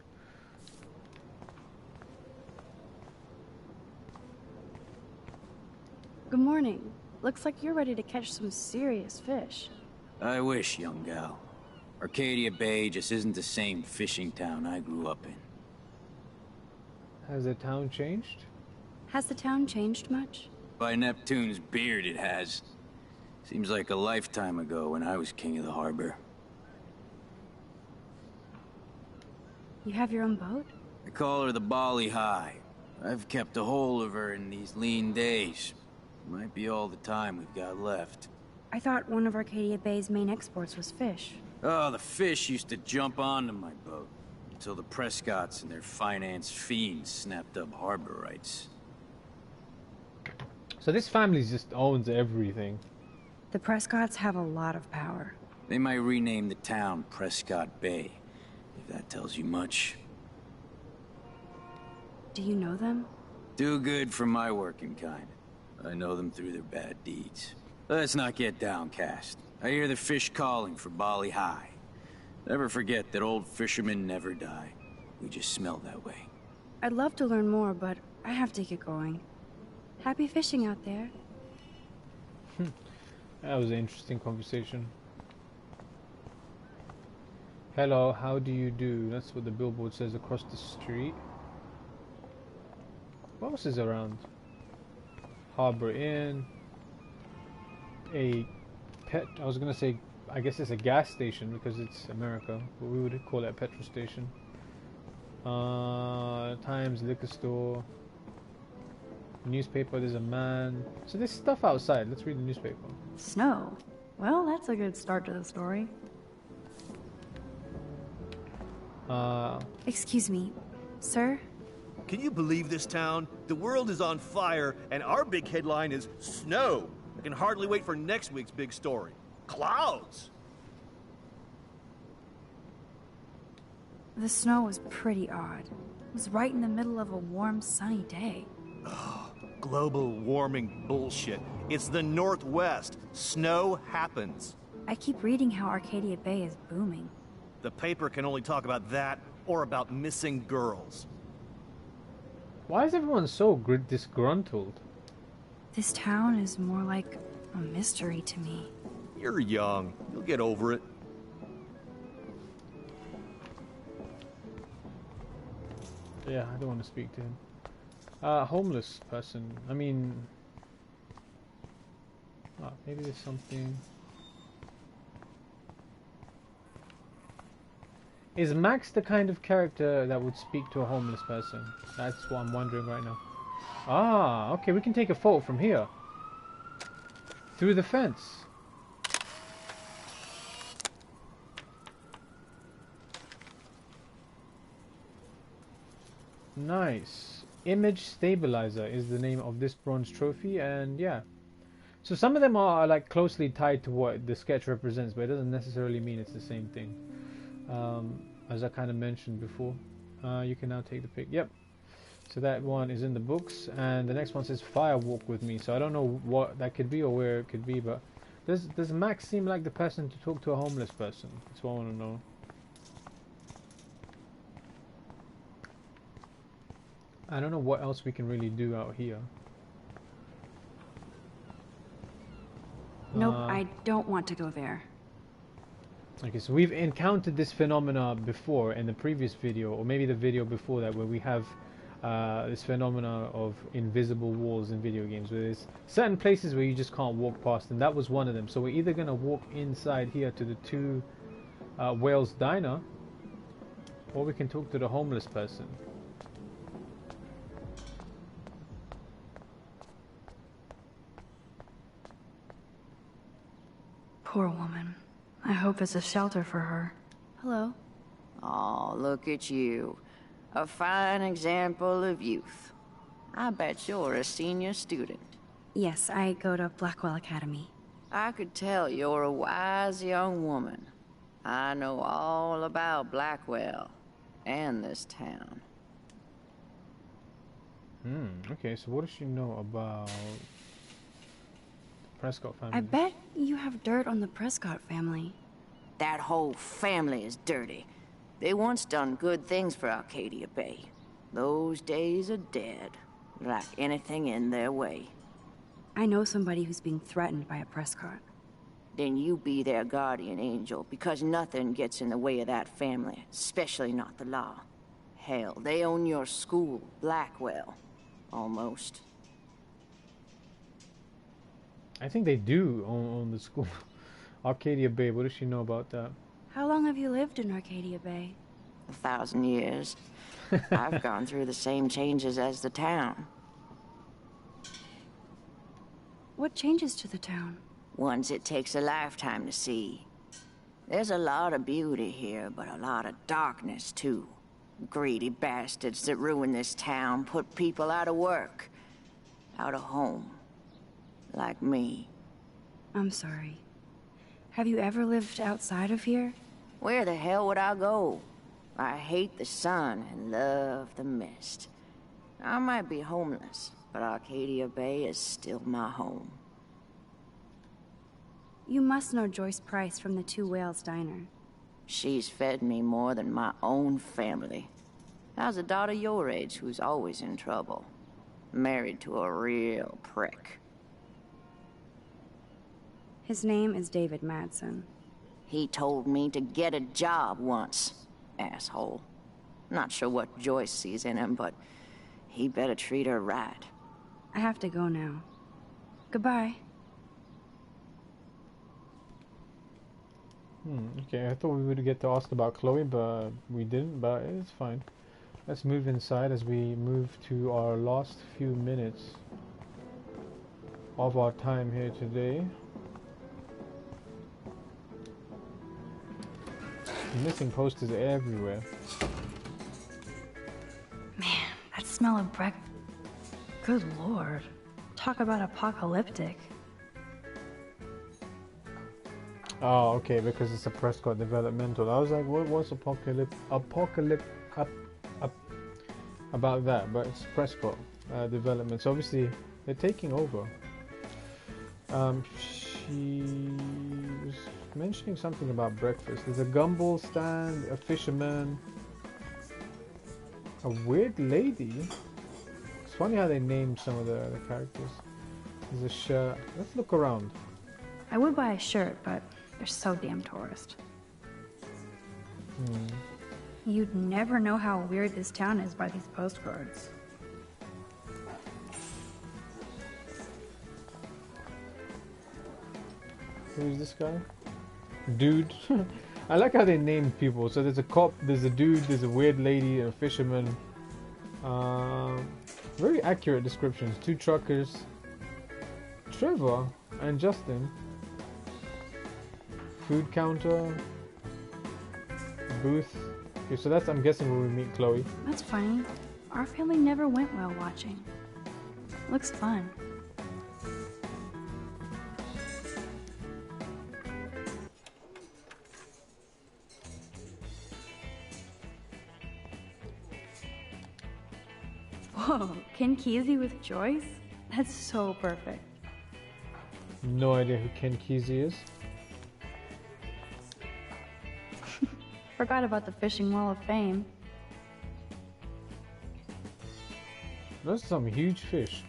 Good morning. Looks like you're ready to catch some serious fish. I wish, young gal. Arcadia Bay just isn't the same fishing town I grew up in. Has the town changed? Has the town changed much? By Neptune's beard, it has. Seems like a lifetime ago when I was king of the harbor. You have your own boat? I call her the Bali High. I've kept a hold of her in these lean days. Might be all the time we've got left. I thought one of Arcadia Bay's main exports was fish. Oh, the fish used to jump onto my boat. Until the Prescotts and their finance fiends snapped up harbor rights. So this family just owns everything. The Prescotts have a lot of power. They might rename the town Prescott Bay, if that tells you much. Do you know them? Do good for my working kind. I know them through their bad deeds. Let's not get downcast. I hear the fish calling for Bali High. Never forget that old fishermen never die. We just smell that way. I'd love to learn more, but I have to get going. Happy fishing out there. That was an interesting conversation. Hello, how do you do? That's what the billboard says across the street. What else is around? Harbor Inn. A pet, I was gonna say, I guess it's a gas station because it's America, but we would call it a petrol station. Times liquor store. Newspaper, there's a man. So there's stuff outside. Let's read the newspaper. Snow. Well, that's a good start to the story. Excuse me, sir? Can you believe this town? The world is on fire, and our big headline is snow. I can hardly wait for next week's big story. Clouds! The snow was pretty odd. It was right in the middle of a warm, sunny day. Global warming bullshit. It's the Northwest. Snow happens. I keep reading how Arcadia Bay is booming. The paper can only talk about that or about missing girls. Why is everyone so disgruntled? This town is more like a mystery to me. You're young. You'll get over it. Yeah, I don't want to speak to him. Homeless person. I mean... maybe there's something... Is Max the kind of character that would speak to a homeless person? That's what I'm wondering right now. Ah, okay, we can take a photo from here. Through the fence. Nice. Image Stabilizer is the name of this bronze trophy, and yeah. So some of them are like closely tied to what the sketch represents, but it doesn't necessarily mean it's the same thing. As I kind of mentioned before, you can now take the pic. Yep. So that one is in the books, and the next one says "Fire Walk with Me." So I don't know what that could be or where it could be, but does Max seem like the person to talk to a homeless person? That's what I want to know. I don't know what else we can really do out here. Nope, I don't want to go there. Okay, so we've encountered this phenomena before in the previous video, or maybe the video before that, where we have this phenomena of invisible walls in video games, where there's certain places where you just can't walk past, and that was one of them. So we're either going to walk inside here to the two Whales Diner, or we can talk to the homeless person. Poor woman. I hope there's a shelter for her. Hello? Oh, look at you. A fine example of youth. I bet you're a senior student. Yes, I go to Blackwell Academy. I could tell you're a wise young woman. I know all about Blackwell and this town. Okay, so what does she know about Prescott family? I bet you have dirt on the Prescott family. That whole family is dirty. They once done good things for Arcadia Bay. Those days are dead, like anything in their way. I know somebody who's being threatened by a Prescott. Then you be their guardian angel, because nothing gets in the way of that family, especially not the law. Hell, they own your school, Blackwell. Almost. I think they do own the school. Arcadia Bay, what does she know about that? How long have you lived in Arcadia Bay? 1,000 years. I've gone through the same changes as the town. What changes to the town? Ones it takes a lifetime to see. There's a lot of beauty here, but a lot of darkness, too. Greedy bastards that ruin this town, put people out of work, out of home. Like me. I'm sorry. Have you ever lived outside of here? Where the hell would I go? I hate the sun and love the mist. I might be homeless, but Arcadia Bay is still my home. You must know Joyce Price from the Two Whales Diner. She's fed me more than my own family. How's a daughter your age who's always in trouble? Married to a real prick. His name is David Madsen. He told me to get a job once, asshole. Not sure what Joyce sees in him, but he better treat her right. I have to go now. Goodbye. Okay, I thought we would get to ask about Chloe, but we didn't, but it's fine. Let's move inside as we move to our last few minutes of our time here today. Missing posters everywhere. Man, that smell of breakfast. Good lord. Talk about apocalyptic. Oh, okay, because it's a Prescott developmental. I was like, what's about that? But it's Prescott development. So obviously they're taking over. She was mentioning something about breakfast. There's a gumball stand, a fisherman, a weird lady. It's funny how they named some of the characters. There's a shirt. Let's look around. I would buy a shirt, but they're so damn tourist. You'd never know how weird this town is by these postcards. Who's this guy? Dude. I like how they named people. So there's a cop, there's a dude, there's a weird lady, and a fisherman. Very accurate descriptions. 2 truckers. Trevor and Justin. Food counter. Booth. Okay, so that's, I'm guessing, where we meet Chloe. That's funny. Our family never went whale watching. Looks fun. Whoa, Ken Kesey with Joyce? That's so perfect. No idea who Ken Kesey is. Forgot about the Fishing Wall of Fame. Those are some huge fish.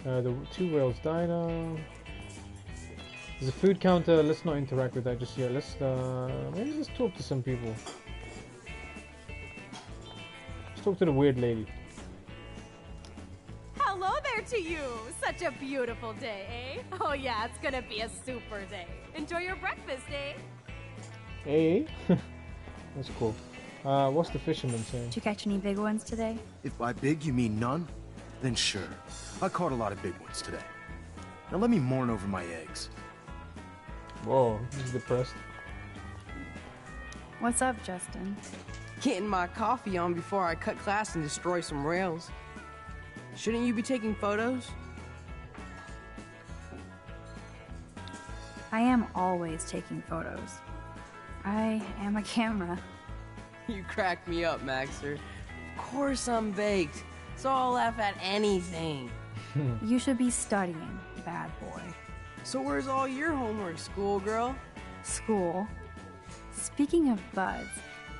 The Two Whales Diner. There's a food counter. Let's not interact with that just yet. Let's maybe let's talk to some people. Let's talk to the weird lady. Hello there to you! Such a beautiful day, eh? Oh yeah, it's gonna be a super day. Enjoy your breakfast, eh? Hey, that's cool. What's the fisherman saying? Did you catch any big ones today? If by big you mean none, then sure. I caught a lot of big ones today. Now let me mourn over my eggs. Whoa, he's depressed. What's up, Justin? Getting my coffee on before I cut class and destroy some rails. Shouldn't you be taking photos? I am always taking photos. I am a camera. You crack me up, Maxter. Of course I'm baked, so I'll laugh at anything. You should be studying, bad boy. So where's all your homework, schoolgirl? School? Speaking of buds,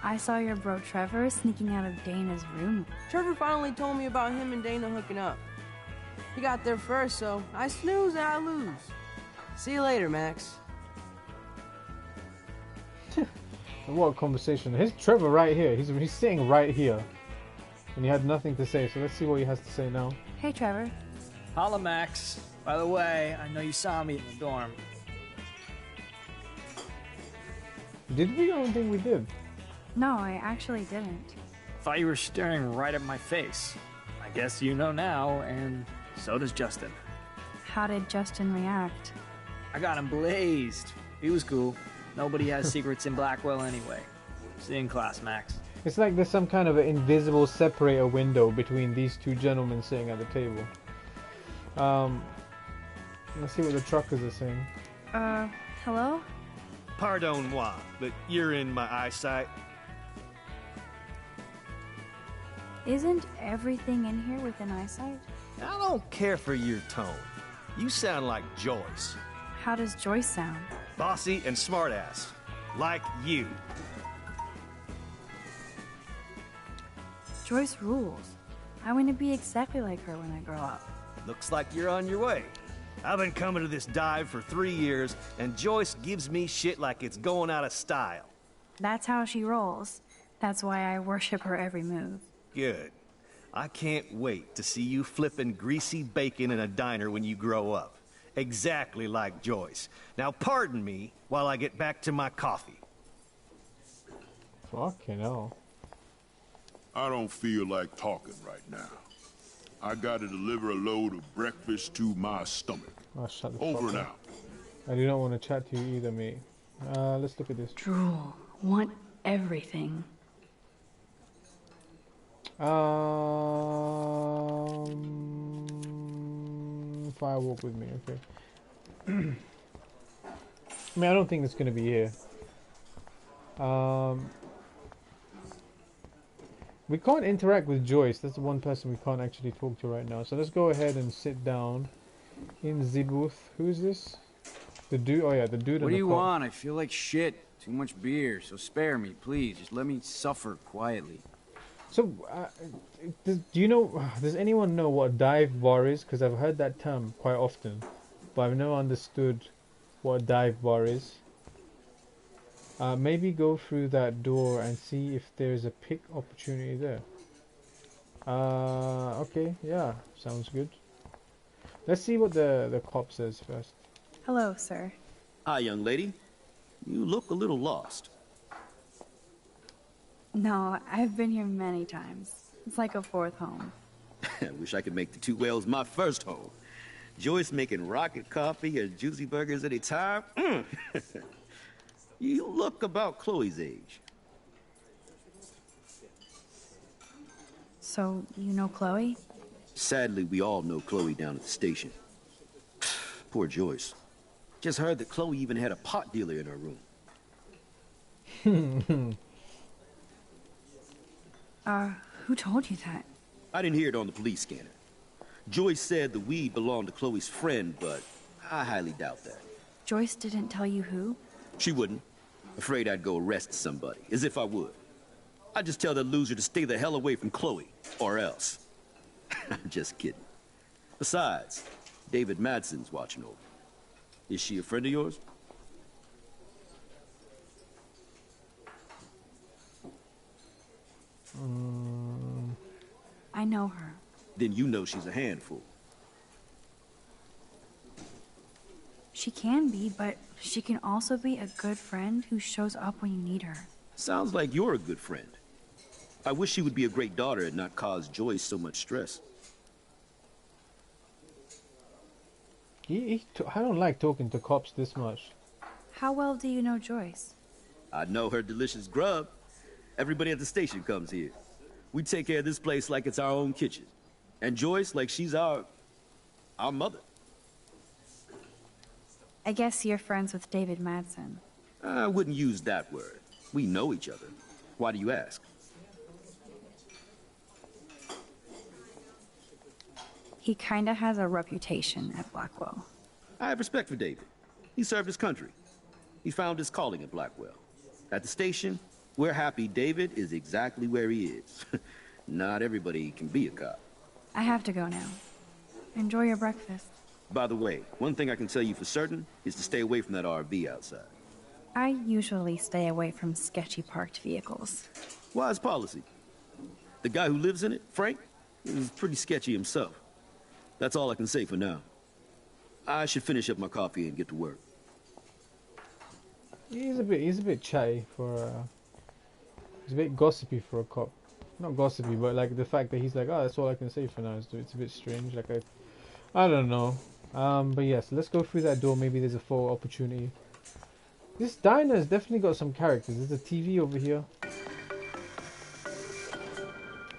I saw your bro Trevor sneaking out of Dana's room. Trevor finally told me about him and Dana hooking up. He got there first, so I snooze and I lose. See you later, Max. What a conversation. Here's Trevor right here. He's sitting right here. And he had nothing to say, so let's see what he has to say now. Hey, Trevor. Holla, Max. By the way, I know you saw me in the dorm. Did we? I don't think we did. No, I actually didn't. Thought you were staring right at my face. I guess you know now, and so does Justin. How did Justin react? I got him blazed. He was cool. Nobody has secrets in Blackwell anyway. See you in class, Max. It's like there's some kind of an invisible separator window between these two gentlemen sitting at the table. Let's see what the truckers are saying. Hello? Pardon moi, but you're in my eyesight. Isn't everything in here within eyesight? I don't care for your tone. You sound like Joyce. How does Joyce sound? Bossy and smartass. Like you. Joyce rules. I want to be exactly like her when I grow up. Looks like you're on your way. I've been coming to this dive for 3 years, and Joyce gives me shit like it's going out of style. That's how she rolls. That's why I worship her every move. Good. I can't wait to see you flipping greasy bacon in a diner when you grow up. Exactly like Joyce. Now pardon me while I get back to my coffee. Fucking hell. I don't feel like talking right now. I gotta deliver a load of breakfast to my stomach. Oh, shut the Over fuck now. up. I do not want to chat to you either, mate. Let's look at this. Drool. Want everything. Firewalk with me, okay. I mean, I don't think it's gonna be here. We can't interact with Joyce. That's the one person we can't actually talk to right now. So let's go ahead and sit down in the booth. Who is this? The dude? Oh yeah, the dude. What on do you the want? I feel like shit. Too much beer, so spare me, please. Just let me suffer quietly. So, do you know? Does anyone know what a dive bar is? Because I've heard that term quite often, but I've never understood what a dive bar is. Maybe go through that door and see if there's a pick opportunity there. Okay, yeah, sounds good. Let's see what the cop says first. Hello, sir. Hi, young lady. You look a little lost. No, I've been here many times. It's like a fourth home. I wish I could make the Two Whales my first home. Joyce making rocket coffee and juicy burgers any time. You look about Chloe's age. So, you know Chloe? Sadly, we all know Chloe down at the station. Poor Joyce. Just heard that Chloe even had a pot dealer in her room. Who told you that? I didn't hear it on the police scanner. Joyce said the weed belonged to Chloe's friend, but I highly doubt that. Joyce didn't tell you who? She wouldn't. Afraid I'd go arrest somebody, as if I would. I'd just tell that loser to stay the hell away from Chloe, or else. I'm just kidding. Besides, David Madsen's watching over. Is she a friend of yours? I know her. Then you know she's a handful. She can be, but she can also be a good friend who shows up when you need her. Sounds like you're a good friend. I wish she would be a great daughter and not cause Joyce so much stress. I don't like talking to cops this much. How well do you know Joyce? I know her delicious grub. Everybody at the station comes here. We take care of this place like it's our own kitchen. And Joyce like she's our mother. I guess you're friends with David Madsen. I wouldn't use that word. We know each other. Why do you ask? He kinda has a reputation at Blackwell. I have respect for David. He served his country. He found his calling at Blackwell. At the station, we're happy David is exactly where he is. Not everybody can be a cop. I have to go now. Enjoy your breakfast. By the way, one thing I can tell you for certain is to stay away from that RV outside. I usually stay away from sketchy parked vehicles. Wise policy. The guy who lives in it, Frank, is pretty sketchy himself. That's all I can say for now. I should finish up my coffee and get to work. He's a bit chatty for. He's a bit gossipy for a cop. Not gossipy, but like the fact that he's like, oh, that's all I can say for now. It's a bit strange. Like I don't know. But yes, let's go through that door. Maybe there's a photo opportunity. This diner has definitely got some characters. There's a TV over here.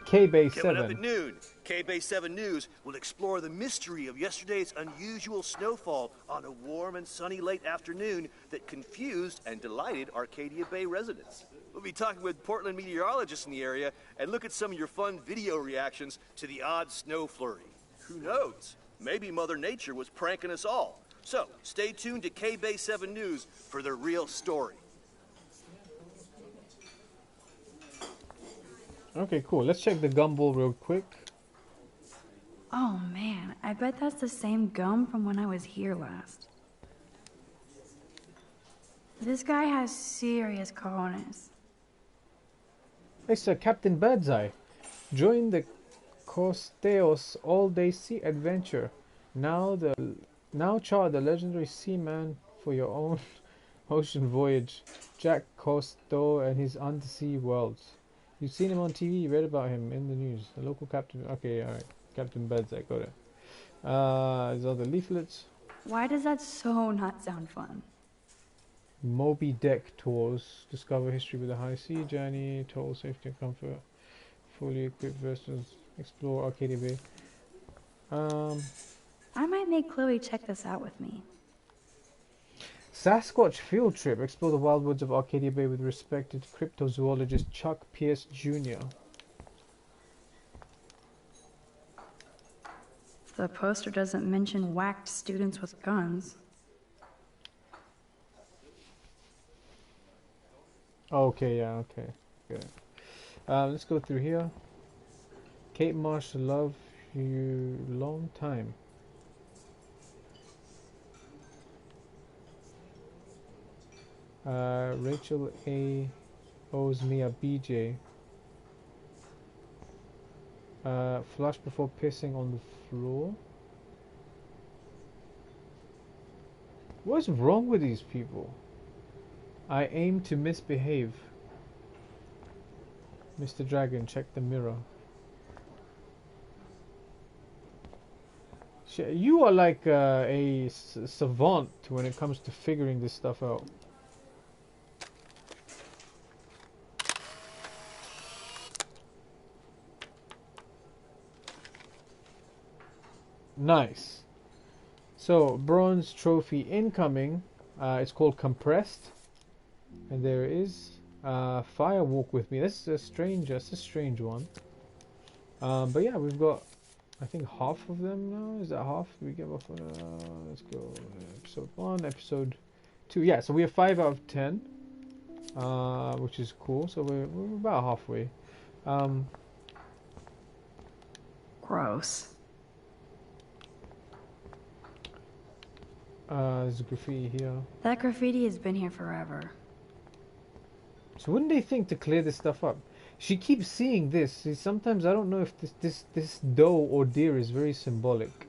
K-Bay 7. Coming up at noon, K-Bay 7 News will explore the mystery of yesterday's unusual snowfall on a warm and sunny late afternoon that confused and delighted Arcadia Bay residents. We'll be talking with Portland meteorologists in the area and look at some of your fun video reactions to the odd snow flurry. Who knows? Maybe Mother Nature was pranking us all. So, stay tuned to K-Bay 7 News for the real story. Okay, cool. Let's check the gumball real quick. Oh man, I bet that's the same gum from when I was here last. This guy has serious cojones. Hey sir, Captain Birdseye. Join the Costeos all-day sea adventure. Now chart the legendary seaman for your own ocean voyage. Jack Cousteau and his undersea worlds. You've seen him on TV, you read about him in the news. The local captain. Okay, alright. Captain Birdseye, got it. There's other leaflets. Why does that so not sound fun? Moby Deck tours. Discover history with a high sea journey. Total safety and comfort. Fully equipped vessels. Explore Arcadia Bay. I might make Chloe check this out with me. Sasquatch field trip. Explore the wild woods of Arcadia Bay with respected cryptozoologist Chuck Pierce Jr. The poster doesn't mention whacked students with guns. Okay, yeah, okay. Good. Let's go through here. Kate Marsh, love you long time. Rachel A owes me a BJ. Flush before pissing on the floor. What is wrong with these people? I aim to misbehave. Mr. Dragon, check the mirror. You are like a savant when it comes to figuring this stuff out. Nice. So, bronze trophy incoming. It's called Compressed. And there it is. Fire walk with me. This is a strange one. But yeah, we've got, I think, half of them now. Is that half? We give off. Let's go. Episode 1, episode 2. Yeah, so we have 5 out of 10, which is cool. So we're about halfway. Gross. There's graffiti here. That graffiti has been here forever. So wouldn't they think to clear this stuff up? She keeps seeing this. See, sometimes I don't know if this doe or deer is very symbolic.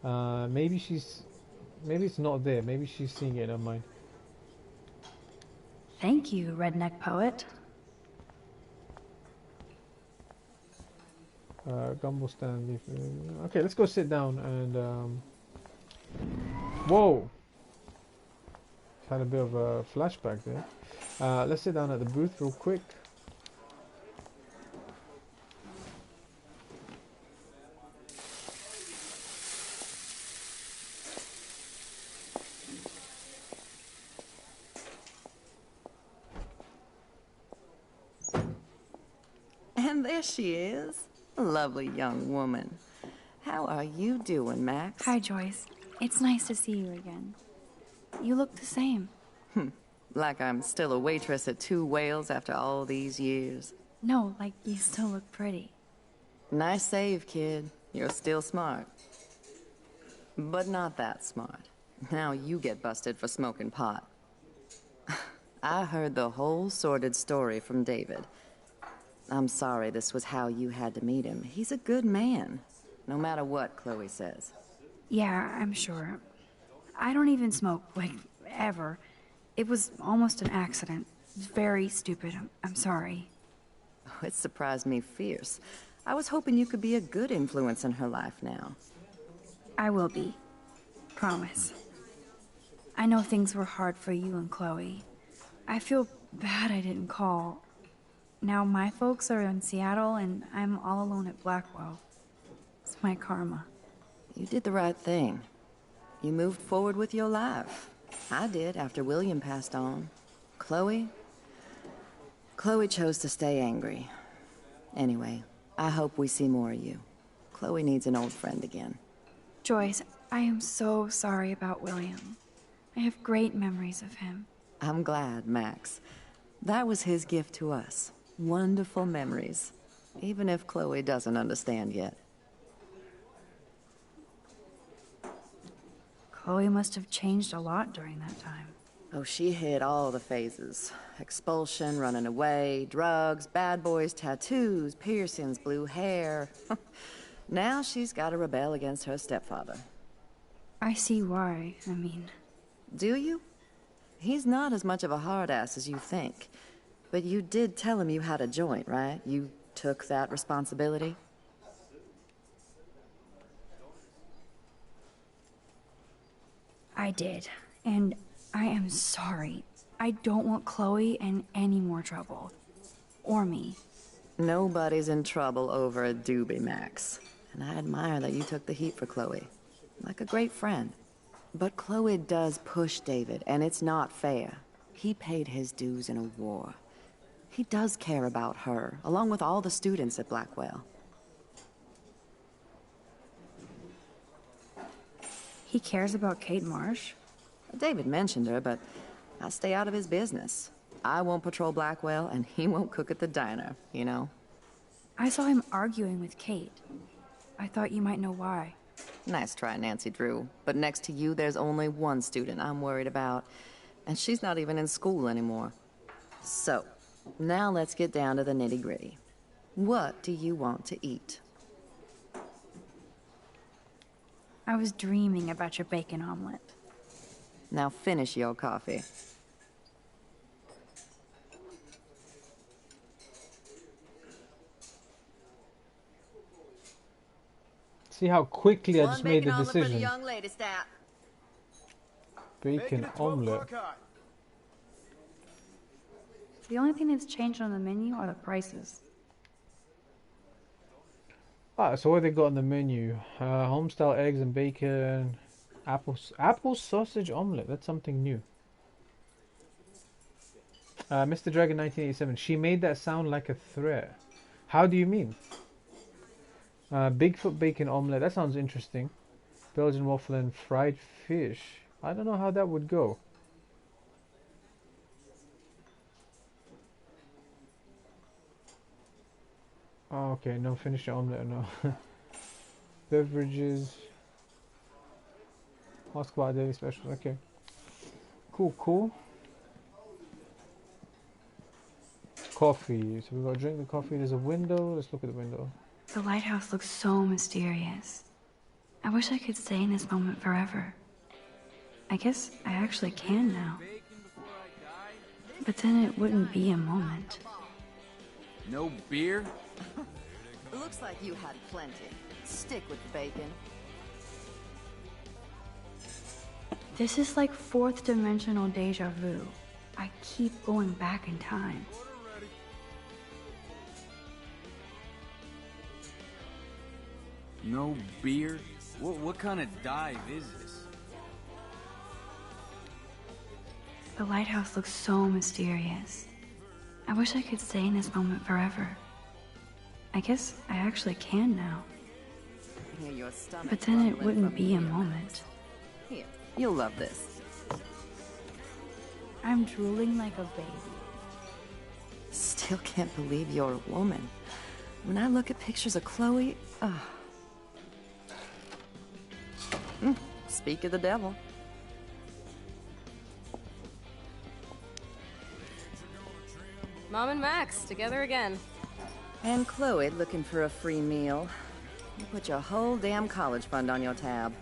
Maybe it's not there. Maybe she's seeing it in her mind. Thank you, redneck poet. Gumball stand leaf. Okay, let's go sit down and whoa! Had a bit of a flashback there. Let's sit down at the booth real quick. And there she is. A lovely young woman. How are you doing, Max? Hi, Joyce. It's nice to see you again. You look the same. Like I'm still a waitress at Two Whales after all these years. No, like you still look pretty. Nice save, kid. You're still smart. But not that smart. Now you get busted for smoking pot. I heard the whole sordid story from David. I'm sorry this was how you had to meet him. He's a good man, no matter what Chloe says. Yeah, I'm sure. I don't even smoke, like, ever. It was almost an accident. Very stupid. I'm sorry. Oh, it surprised me fierce. I was hoping you could be a good influence in her life now. I will be. Promise. I know things were hard for you and Chloe. I feel bad I didn't call. Now my folks are in Seattle and I'm all alone at Blackwell. It's my karma. You did the right thing. You moved forward with your life. I did after William passed on. Chloe chose to stay angry. Anyway, I hope we see more of you. Chloe needs an old friend again. Joyce, I am so sorry about William. I have great memories of him. I'm glad, Max. That was his gift to us. Wonderful memories. Even if Chloe doesn't understand yet. Chloe must have changed a lot during that time. Oh, she hit all the phases. Expulsion, running away, drugs, bad boys, tattoos, piercings, blue hair. Now she's got to rebel against her stepfather. I see why, I mean... Do you? He's not as much of a hard ass as you think. But you did tell him you had a joint, right? You took that responsibility? I did. And I am sorry. I don't want Chloe in any more trouble. Or me. Nobody's in trouble over a doobie, Max. And I admire that you took the heat for Chloe. Like a great friend. But Chloe does push David, and it's not fair. He paid his dues in a war. He does care about her, along with all the students at Blackwell. He cares about Kate Marsh? David mentioned her, but I stay out of his business. I won't patrol Blackwell, and he won't cook at the diner, you know? I saw him arguing with Kate. I thought you might know why. Nice try, Nancy Drew. But next to you, there's only one student I'm worried about. And she's not even in school anymore. So, now let's get down to the nitty-gritty. What do you want to eat? I was dreaming about your bacon omelet. Now finish your coffee. See how quickly I just made the omelet for the decision. young lady, Stat. Bacon omelet. The only thing that's changed on the menu are the prices. Ah, so what they got on the menu? Homestyle eggs and bacon. Apple sausage omelet. That's something new. Mr. Dragon 1987. She made that sound like a threat. How do you mean? Bigfoot bacon omelet. That sounds interesting. Belgian waffle and fried fish. I don't know how that would go. Oh, okay, no, finish your omelet, no. Beverages. Ask about daily specials, okay. Cool, cool. Coffee. So we gotta drink the coffee. There's a window. Let's look at the window. The lighthouse looks so mysterious. I wish I could stay in this moment forever. I guess I actually can now. But then it wouldn't be a moment. No beer? Looks like you had plenty. Stick with the bacon. This is like fourth dimensional deja vu. I keep going back in time. No beer? What kind of dive is this? The lighthouse looks so mysterious. I wish I could stay in this moment forever. I guess I actually can now. But then it wouldn't be a moment. Here, you'll love this. I'm drooling like a baby. Still can't believe you're a woman. When I look at pictures of Chloe, speak of the devil. Mom and Max, together again. And Chloe looking for a free meal. You put your whole damn college fund on your tab.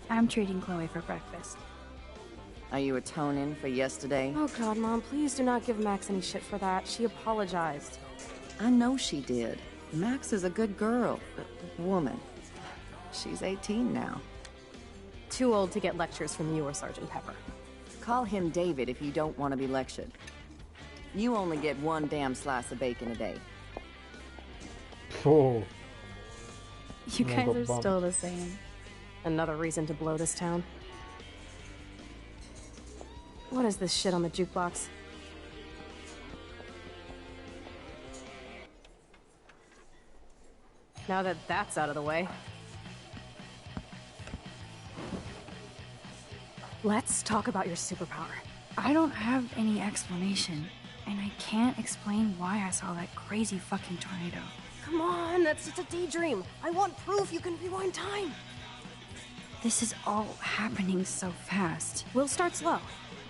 I'm treating Chloe for breakfast. Are you atoning for yesterday? Oh god, Mom, please do not give Max any shit for that. She apologized. I know she did. Max is a good girl, woman. She's 18 now. Too old to get lectures from you or Sergeant Pepper. Call him David if you don't want to be lectured. You only get one damn slice of bacon a day. Oh. You guys are still the same. Another reason to blow this town. What is this shit on the jukebox? Now that that's out of the way, let's talk about your superpower. I don't have any explanation, and I can't explain why I saw that crazy fucking tornado. Come on, that's just a daydream. I want proof you can rewind time. This is all happening so fast. We'll start slow.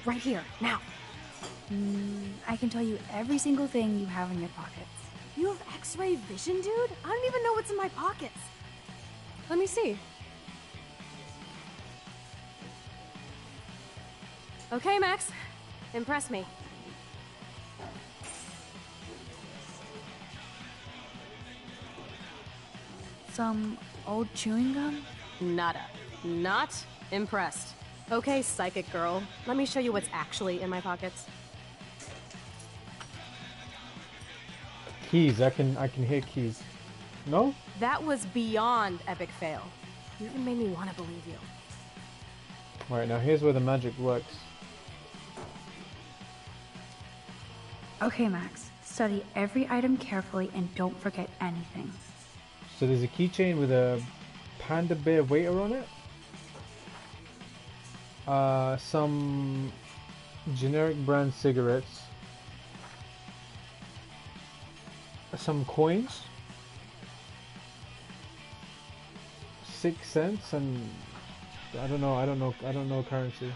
Right here, now. I can tell you every single thing you have in your pockets. You have X-ray vision, dude? I don't even know what's in my pockets. Let me see. Okay, Max. Impress me. Some old chewing gum? Nada. Not impressed. Okay, psychic girl. Let me show you what's actually in my pockets. Keys. I can hear keys. No? That was beyond epic fail. You even made me want to believe you. Alright, now here's where the magic works. Okay, Max. Study every item carefully and don't forget anything. So there's a keychain with a panda bear waiter on it. Some generic brand cigarettes. Some coins. 6 cents and I don't know currency.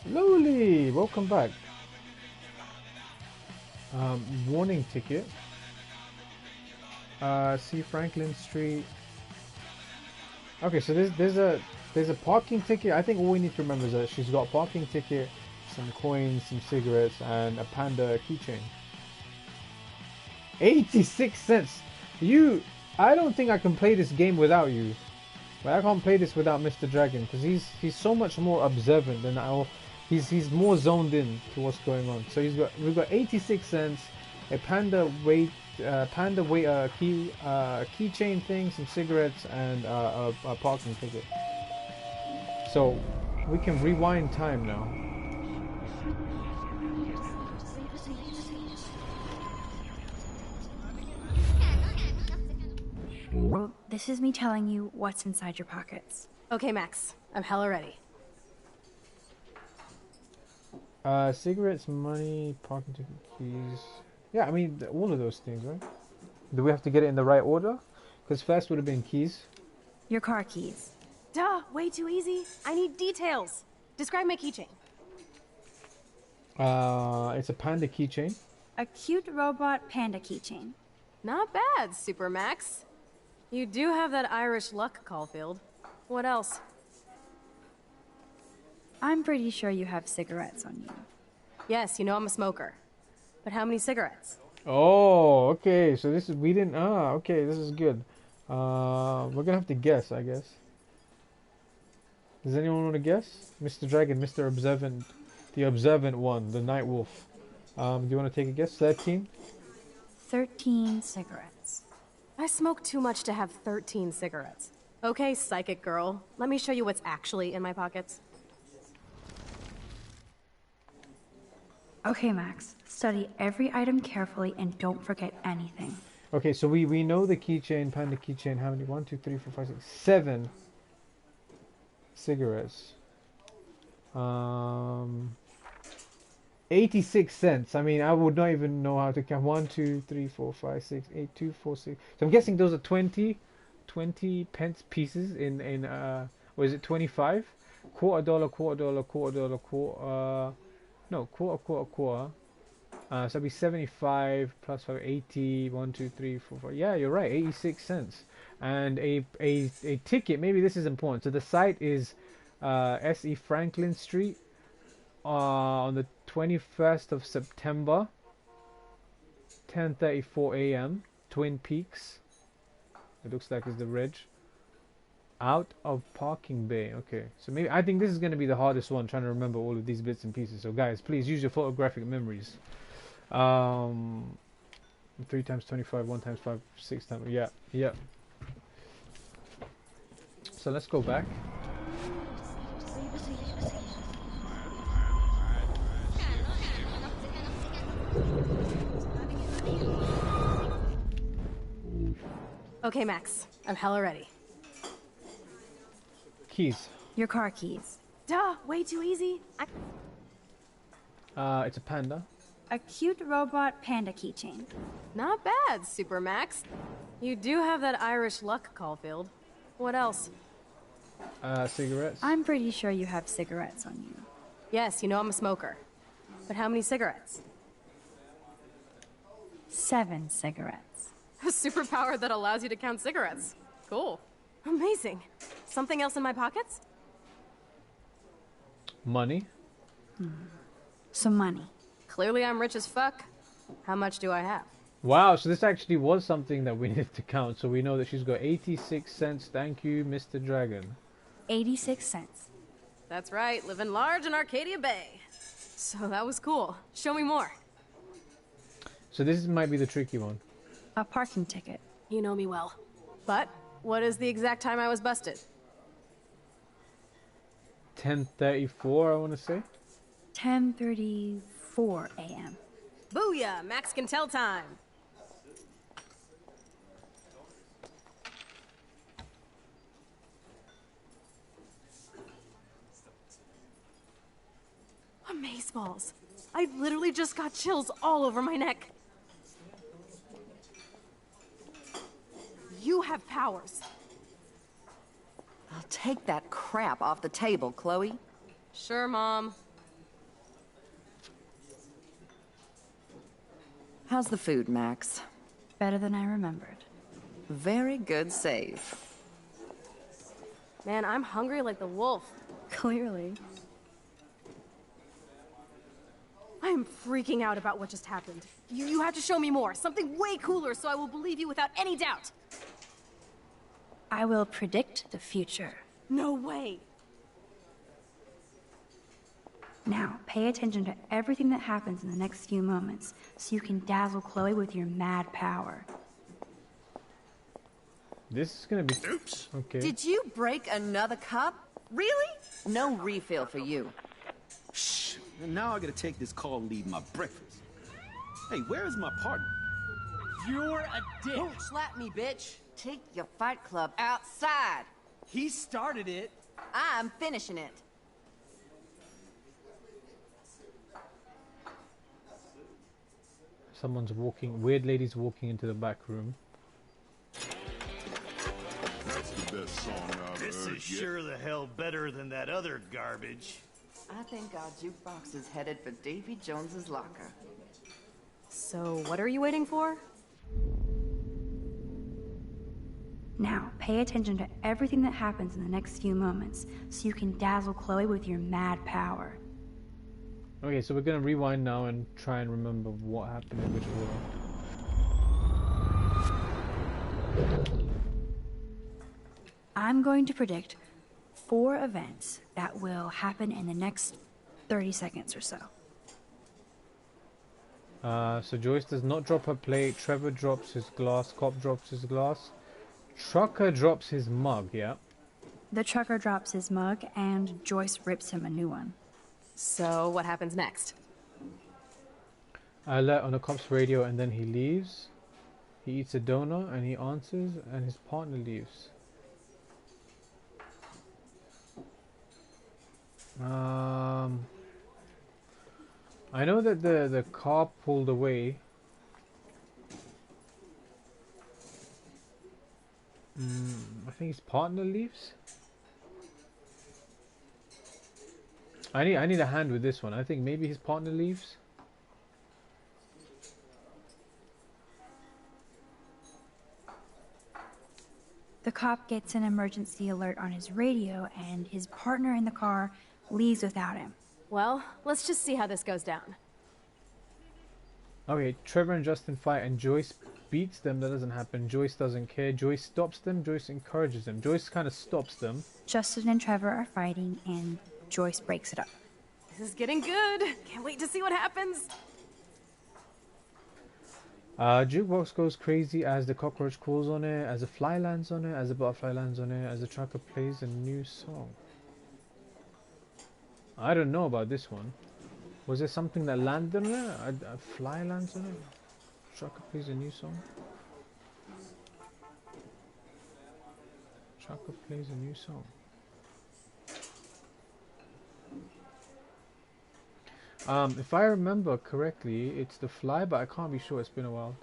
Lowly, welcome back. Warning ticket. See Franklin Street. Okay, so there's a parking ticket. I think all we need to remember is that she's got a parking ticket, some coins, some cigarettes, and a panda keychain. 86 cents. I don't think I can play this game without you. Like, I can't play this without Mr. Dragon because he's so much more observant than I. He's more zoned in to what's going on. So we've got 86 cents, a panda keychain thing, some cigarettes, and a parking ticket. So we can rewind time now. This is me telling you what's inside your pockets. Okay, Max. I'm hella ready. Cigarettes, money, parking ticket, keys. Yeah, I mean, all of those things, right? Do we have to get it in the right order? Because first would have been keys. Your car keys. Duh, way too easy. I need details. Describe my keychain. It's a panda keychain. A cute robot panda keychain. Not bad, Super Max. You do have that Irish luck, Caulfield. What else? I'm pretty sure you have cigarettes on you. Yes, you know I'm a smoker. But how many cigarettes? Oh, okay. So this is okay. This is good. We're gonna have to guess, I guess. Does anyone want to guess? Mr. Dragon, Mr. Observant, the observant one, the Night Wolf. Do you want to take a guess? 13? 13 cigarettes. I smoke too much to have 13 cigarettes. Okay, psychic girl. Let me show you what's actually in my pockets. Okay, Max. Study every item carefully and don't forget anything. Okay, so we know the keychain, panda keychain. How many? 1, 2, 3, 4, 5, 6, 7 cigarettes. 86 cents. I mean, I would not even know how to count. 1, 2, 3, 4, 5, 6, 8, 2, 4, 6. So I'm guessing those are 20 pence pieces in or is it 25? $quarter, $quarter, $quarter, $quarter, $quarter. No, quarter. So that'd be 75 plus 5, 80, 1, 2, 3, 4, 5. Yeah, you're right, 86 cents. And a ticket, maybe this is important. So the site is S.E. Franklin Street on the 21st of September, 10:34 a.m. Twin Peaks. It looks like it's the reg. Out of parking bay. Okay, so maybe I think this is going to be the hardest one, trying to remember all of these bits and pieces. So guys, please use your photographic memories. 3 times 25, 1 times 5, 6 times. Yeah. So let's go back. Okay, Max. I'm hella ready. Keys. Your car keys. Duh, way too easy. It's a panda. A cute robot panda keychain. Not bad, Super Max. You do have that Irish luck, Caulfield. What else? Cigarettes. I'm pretty sure you have cigarettes on you. Yes, you know I'm a smoker. But how many cigarettes? 7 cigarettes. A superpower that allows you to count cigarettes. Cool. Amazing. Something else in my pockets? Money. Some money. Clearly I'm rich as fuck. How much do I have? Wow, so this actually was something that we needed to count. So we know that she's got 86 cents. Thank you, Mr. Dragon. 86 cents. That's right, living large in Arcadia Bay. So that was cool. Show me more. So this might be the tricky one. A parking ticket. You know me well. But what is the exact time I was busted? 10:34, I want to say. 10:34 a.m. Booyah! Max can tell time. Amazeballs. I literally just got chills all over my neck. You have powers. I'll take that crap off the table, Chloe. Sure, Mom. How's the food, Max? Better than I remembered. Very good save. Man, I'm hungry like the wolf. Clearly. I am freaking out about what just happened. You have to show me more. Something way cooler so I will believe you without any doubt. I will predict the future. No way. Now, pay attention to everything that happens in the next few moments, so you can dazzle Chloe with your mad power. This is gonna be... Oops. Okay. Did you break another cup? Really? No refill for you. Shh. And now I gotta take this call and leave my breakfast. Hey, where is my partner? You're a dick. Don't slap me, bitch. Take your fight club outside. He started it. I'm finishing it. Someone's walking... Weird lady's walking into the back room. That's the best song I've This heard is yet. sure the hell better than that other garbage. I think our jukebox is headed for Davy Jones's locker. So, what are you waiting for? Now, pay attention to everything that happens in the next few moments, so you can dazzle Chloe with your mad power. Okay, so we're gonna rewind now and try and remember what happened in which order. I'm going to predict 4 events that will happen in the next 30 seconds or so. So Joyce does not drop her plate, Trevor drops his glass, Cop drops his glass, Trucker drops his mug, yeah? The trucker drops his mug, and Joyce rips him a new one. So, what happens next? Alert on the cop's radio, and then he leaves. He eats a donut, and he answers, and his partner leaves. I know that the car pulled away. I think his partner leaves. I need a hand with this one. I think maybe his partner leaves. The cop gets an emergency alert on his radio, and his partner in the car leaves without him. Well, let's just see how this goes down. Okay, Trevor and Justin fight and Joyce beats them. That doesn't happen. Joyce doesn't care. Joyce stops them. Joyce encourages them. Joyce kind of stops them. Justin and Trevor are fighting, and Joyce breaks it up. This is getting good. Can't wait to see what happens. Jukebox goes crazy as the cockroach crawls on it, as a fly lands on it, as a butterfly lands on it, as the trucker plays a new song. I don't know about this one. Was there something that landed on it? A fly lands on it? Trucker plays a new song? Trucker plays a new song. If I remember correctly, it's the fly, but I can't be sure. It's been a while.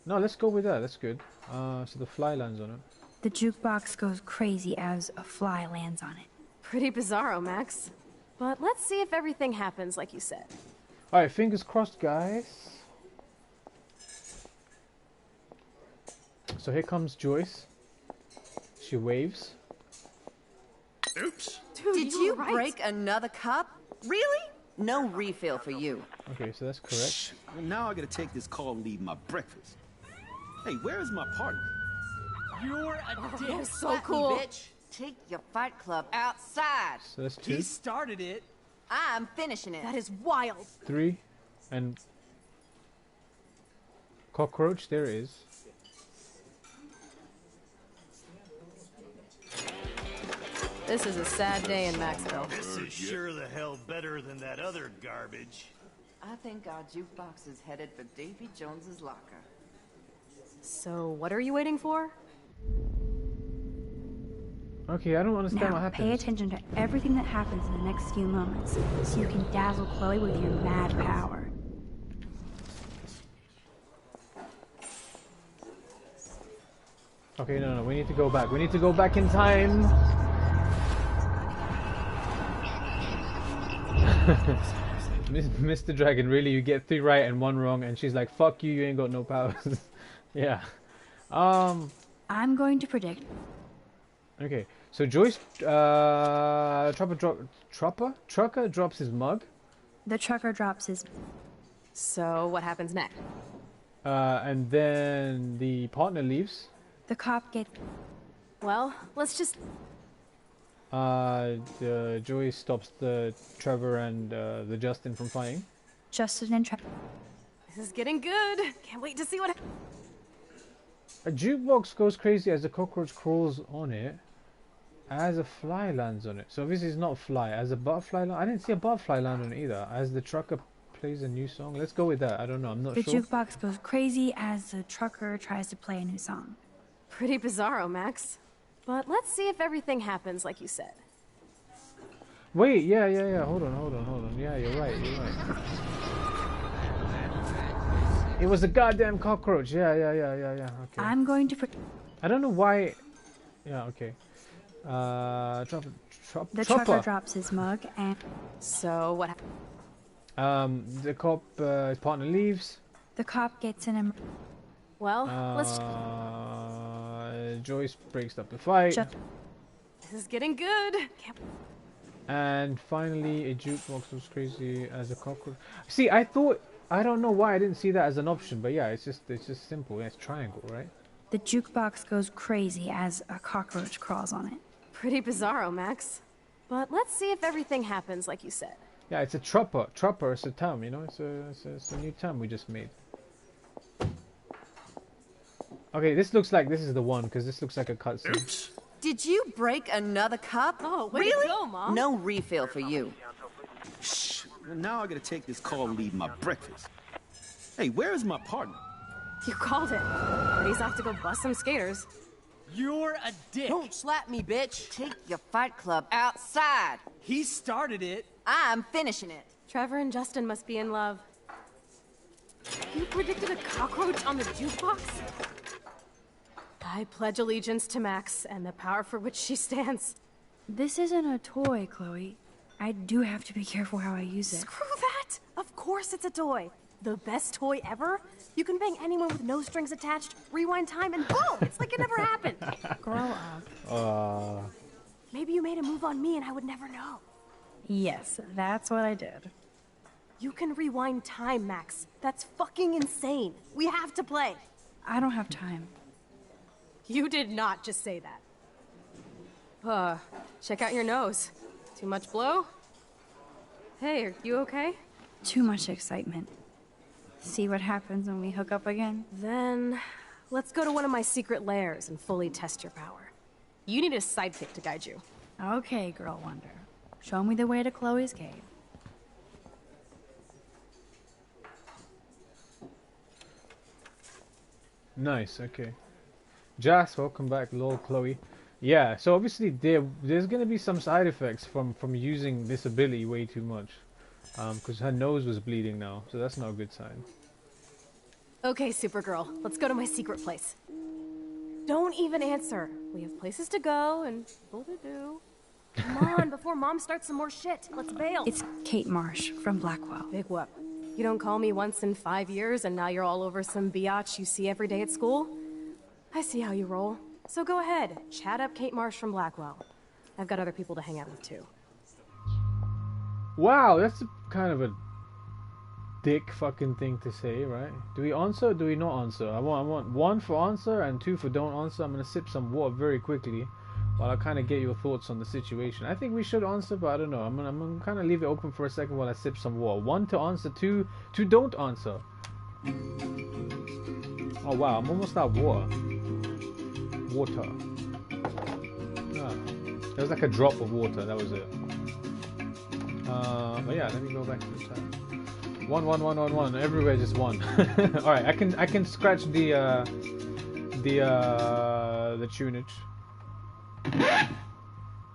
No, let's go with that. That's good. So the fly lands on it. The jukebox goes crazy as a fly lands on it. Pretty bizarro, Max. But let's see if everything happens like you said. Alright, fingers crossed, guys. So here comes Joyce. She waves. Oops. Dude, did you break another cup? Really? No refill for you. Okay, so that's correct. Shh. Well, now I gotta take this call and leave my breakfast. Hey, where is my partner? You're a dick. You're so cool. Bitch. Take your fight club outside. So that's 2. He started it. I'm finishing it. That is wild. 3. And cockroach, there it is. This is a sad day in Maxville. This is sure the hell better than that other garbage. I think our jukebox is headed for Davy Jones's locker. So, what are you waiting for? Okay, I don't understand Now, what happens. pay attention to everything that happens in the next few moments, so you can dazzle Chloe with your mad power. Okay, no, we need to go back. We need to go back in time. Mr. Dragon, really, you get 3 right and 1 wrong, and she's like, fuck you, you ain't got no powers. Yeah. I'm going to predict. Okay, so Joyce, Trucker drops his mug. The trucker drops his... So, what happens next? And then the partner leaves. The cop gets... Well, let's just... Joyce stops the Trevor and the Justin from fighting. Justin and Trevor... This is getting good. Can't wait to see what... A jukebox goes crazy as the cockroach crawls on it, as a fly lands on it. So obviously it's not a fly. As a butterfly, I didn't see a butterfly land on it either. As the trucker plays a new song. Let's go with that. I don't know. I'm not sure. The jukebox goes crazy as the trucker tries to play a new song. Pretty bizarro, Max. But let's see if everything happens like you said. Wait, yeah. Hold on. Yeah, you're right. It was a goddamn cockroach. Yeah. Okay. I'm going to... I don't know why... Yeah, okay. The trucker drops his mug and... So, what happened? The cop, his partner leaves. The cop gets in Well, let's... Joyce breaks up the fight. This is getting good. And finally, a jukebox goes crazy as a cockroach. See, I don't know why I didn't see that as an option, but yeah, it's just simple. Yeah, it's triangle, right? The jukebox goes crazy as a cockroach crawls on it. Pretty bizarro, Max. But let's see if everything happens like you said. Yeah, it's a trapper. Trapper is a term, you know? It's a new term we just made. Okay, this looks like this is the one, because this looks like a cutscene. Oops. Did you break another cup? Oh, way really? to go, Mom. No refill for you. Shh. Well, now I gotta take this call and leave my breakfast. Hey, where is my partner? You called it. But he's off to go bust some skaters. You're a dick. Don't slap me, bitch. Take your fight club outside. He started it. I'm finishing it. Trevor and Justin must be in love. You predicted a cockroach on the jukebox? I pledge allegiance to Max and the power for which she stands. This isn't a toy, Chloe. I do have to be careful how I use it. Screw that! Of course it's a toy. The best toy ever? You can bang anyone with no strings attached, rewind time, and boom! It's like it never happened. Grow up. Maybe you made a move on me and I would never know. Yes, that's what I did. You can rewind time, Max. That's fucking insane. We have to play. I don't have time. You did not just say that. Check out your nose. Too much blow? Hey, are you okay? Too much excitement. See what happens when we hook up again? Then, let's go to one of my secret lairs and fully test your power. You need a sidekick to guide you. Okay, Girl Wonder. Show me the way to Chloe's cave. Nice, okay. Jas, welcome back, lol, Chloe. Yeah, so obviously there's gonna be some side effects from using this ability way too much. Because her nose was bleeding now, so that's not a good sign. Okay, Supergirl, let's go to my secret place. Don't even answer. We have places to go and people to do. Come on, before Mom starts some more shit. Let's bail. It's Kate Marsh from Blackwell. Big whoop. You don't call me once in 5 years and now you're all over some biatch you see every day at school? I see how you roll. So go ahead, chat up Kate Marsh from Blackwell. I've got other people to hang out with too. Wow, that's kind of a dick fucking thing to say, right? Do we answer or do we not answer? I want 1 for answer and 2 for don't answer. I'm gonna sip some water very quickly while I kind of get your thoughts on the situation. I think we should answer, but I don't know. I'm gonna kind of leave it open for a second while I sip some water. 1 to answer, 2 to don't answer. Oh wow, I'm almost out of water. Ah, there was like a drop of water. That was it. But yeah, let me go back to the tab. 1, 1, 1, 1, 1. Everywhere just 1. All right, I can scratch the tunage.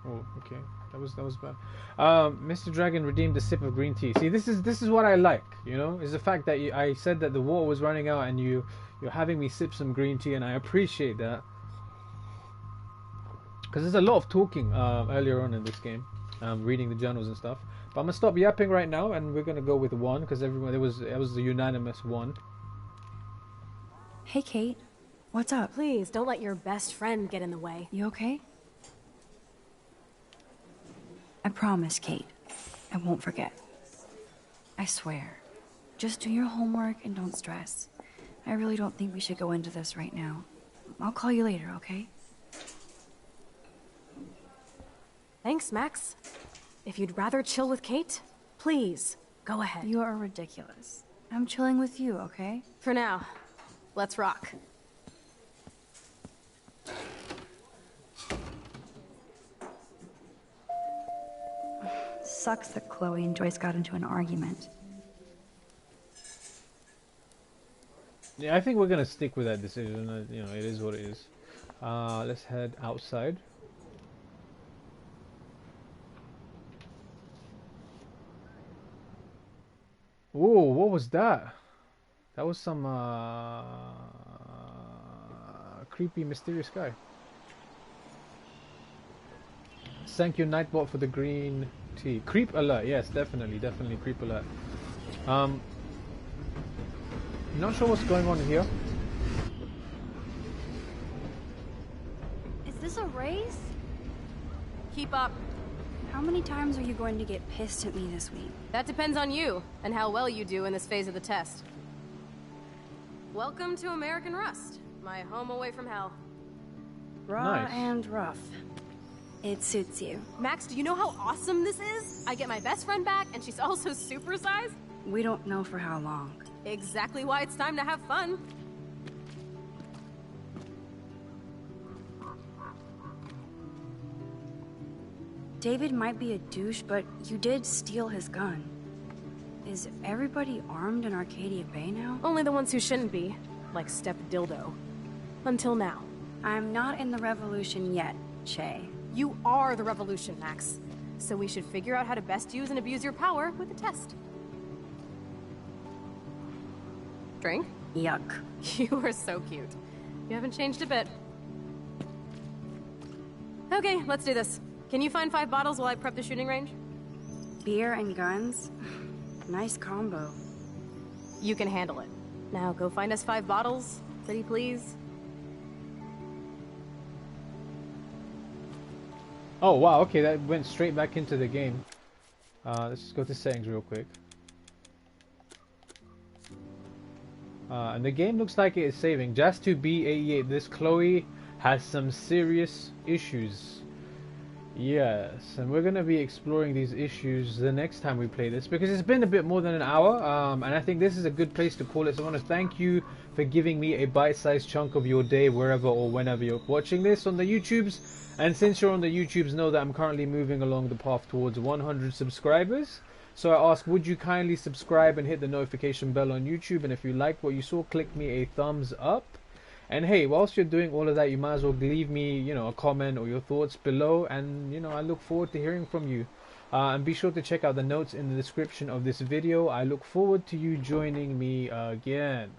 Oh, okay. That was bad. Mr. Dragon redeemed a sip of green tea. See, this is what I like. You know, is the fact that I said that the water was running out and you're having me sip some green tea, and I appreciate that. Because there's a lot of talking earlier on in this game, reading the journals and stuff. But I'm gonna stop yapping right now, and we're gonna go with 1 because everyone it was a unanimous 1. Hey, Kate. What's up? Please, don't let your best friend get in the way. You okay? I promise, Kate. I won't forget. I swear. Just do your homework and don't stress. I really don't think we should go into this right now. I'll call you later, okay? Thanks, Max. If you'd rather chill with Kate, please, go ahead. You are ridiculous. I'm chilling with you, okay? For now. Let's rock. Sucks that Chloe and Joyce got into an argument. Yeah, I think we're gonna stick with that decision. You know, it is what it is. Let's head outside. Whoa, what was that? That was some creepy, mysterious guy. Thank you, Nightbot, for the green tea. Creep alert, yes, definitely creep alert. Not sure what's going on here. Is this a race? Keep up. How many times are you going to get pissed at me this week? That depends on you, and how well you do in this phase of the test. Welcome to American Rust, my home away from hell. Raw and rough. It suits you. Max, do you know how awesome this is? I get my best friend back, and she's also supersized. We don't know for how long. Exactly why it's time to have fun. David might be a douche, but you did steal his gun. Is everybody armed in Arcadia Bay now? Only the ones who shouldn't be, like Step Dildo. Until now. I'm not in the revolution yet, Che. You are the revolution, Max. So we should figure out how to best use and abuse your power with a test. Drink? Yuck. You are so cute. You haven't changed a bit. Okay, let's do this. Can you find 5 bottles while I prep the shooting range? Beer and guns? Nice combo. You can handle it. Now go find us 5 bottles, pretty please. Oh wow, okay, that went straight back into the game. Let's just go to settings real quick. And the game looks like it is saving. Jazz2B88, this Chloe has some serious issues. Yes, and we're going to be exploring these issues the next time we play this, because it's been a bit more than an hour, and I think this is a good place to call it. So I want to thank you for giving me a bite-sized chunk of your day wherever or whenever you're watching this on the YouTubes. And since you're on the YouTubes, know that I'm currently moving along the path towards 100 subscribers. So I ask, would you kindly subscribe and hit the notification bell on YouTube? And if you liked what you saw, click me a thumbs up. And hey, whilst you're doing all of that, you might as well leave me, you know, a comment or your thoughts below. And, you know, I look forward to hearing from you. And be sure to check out the notes in the description of this video. I look forward to you joining me again.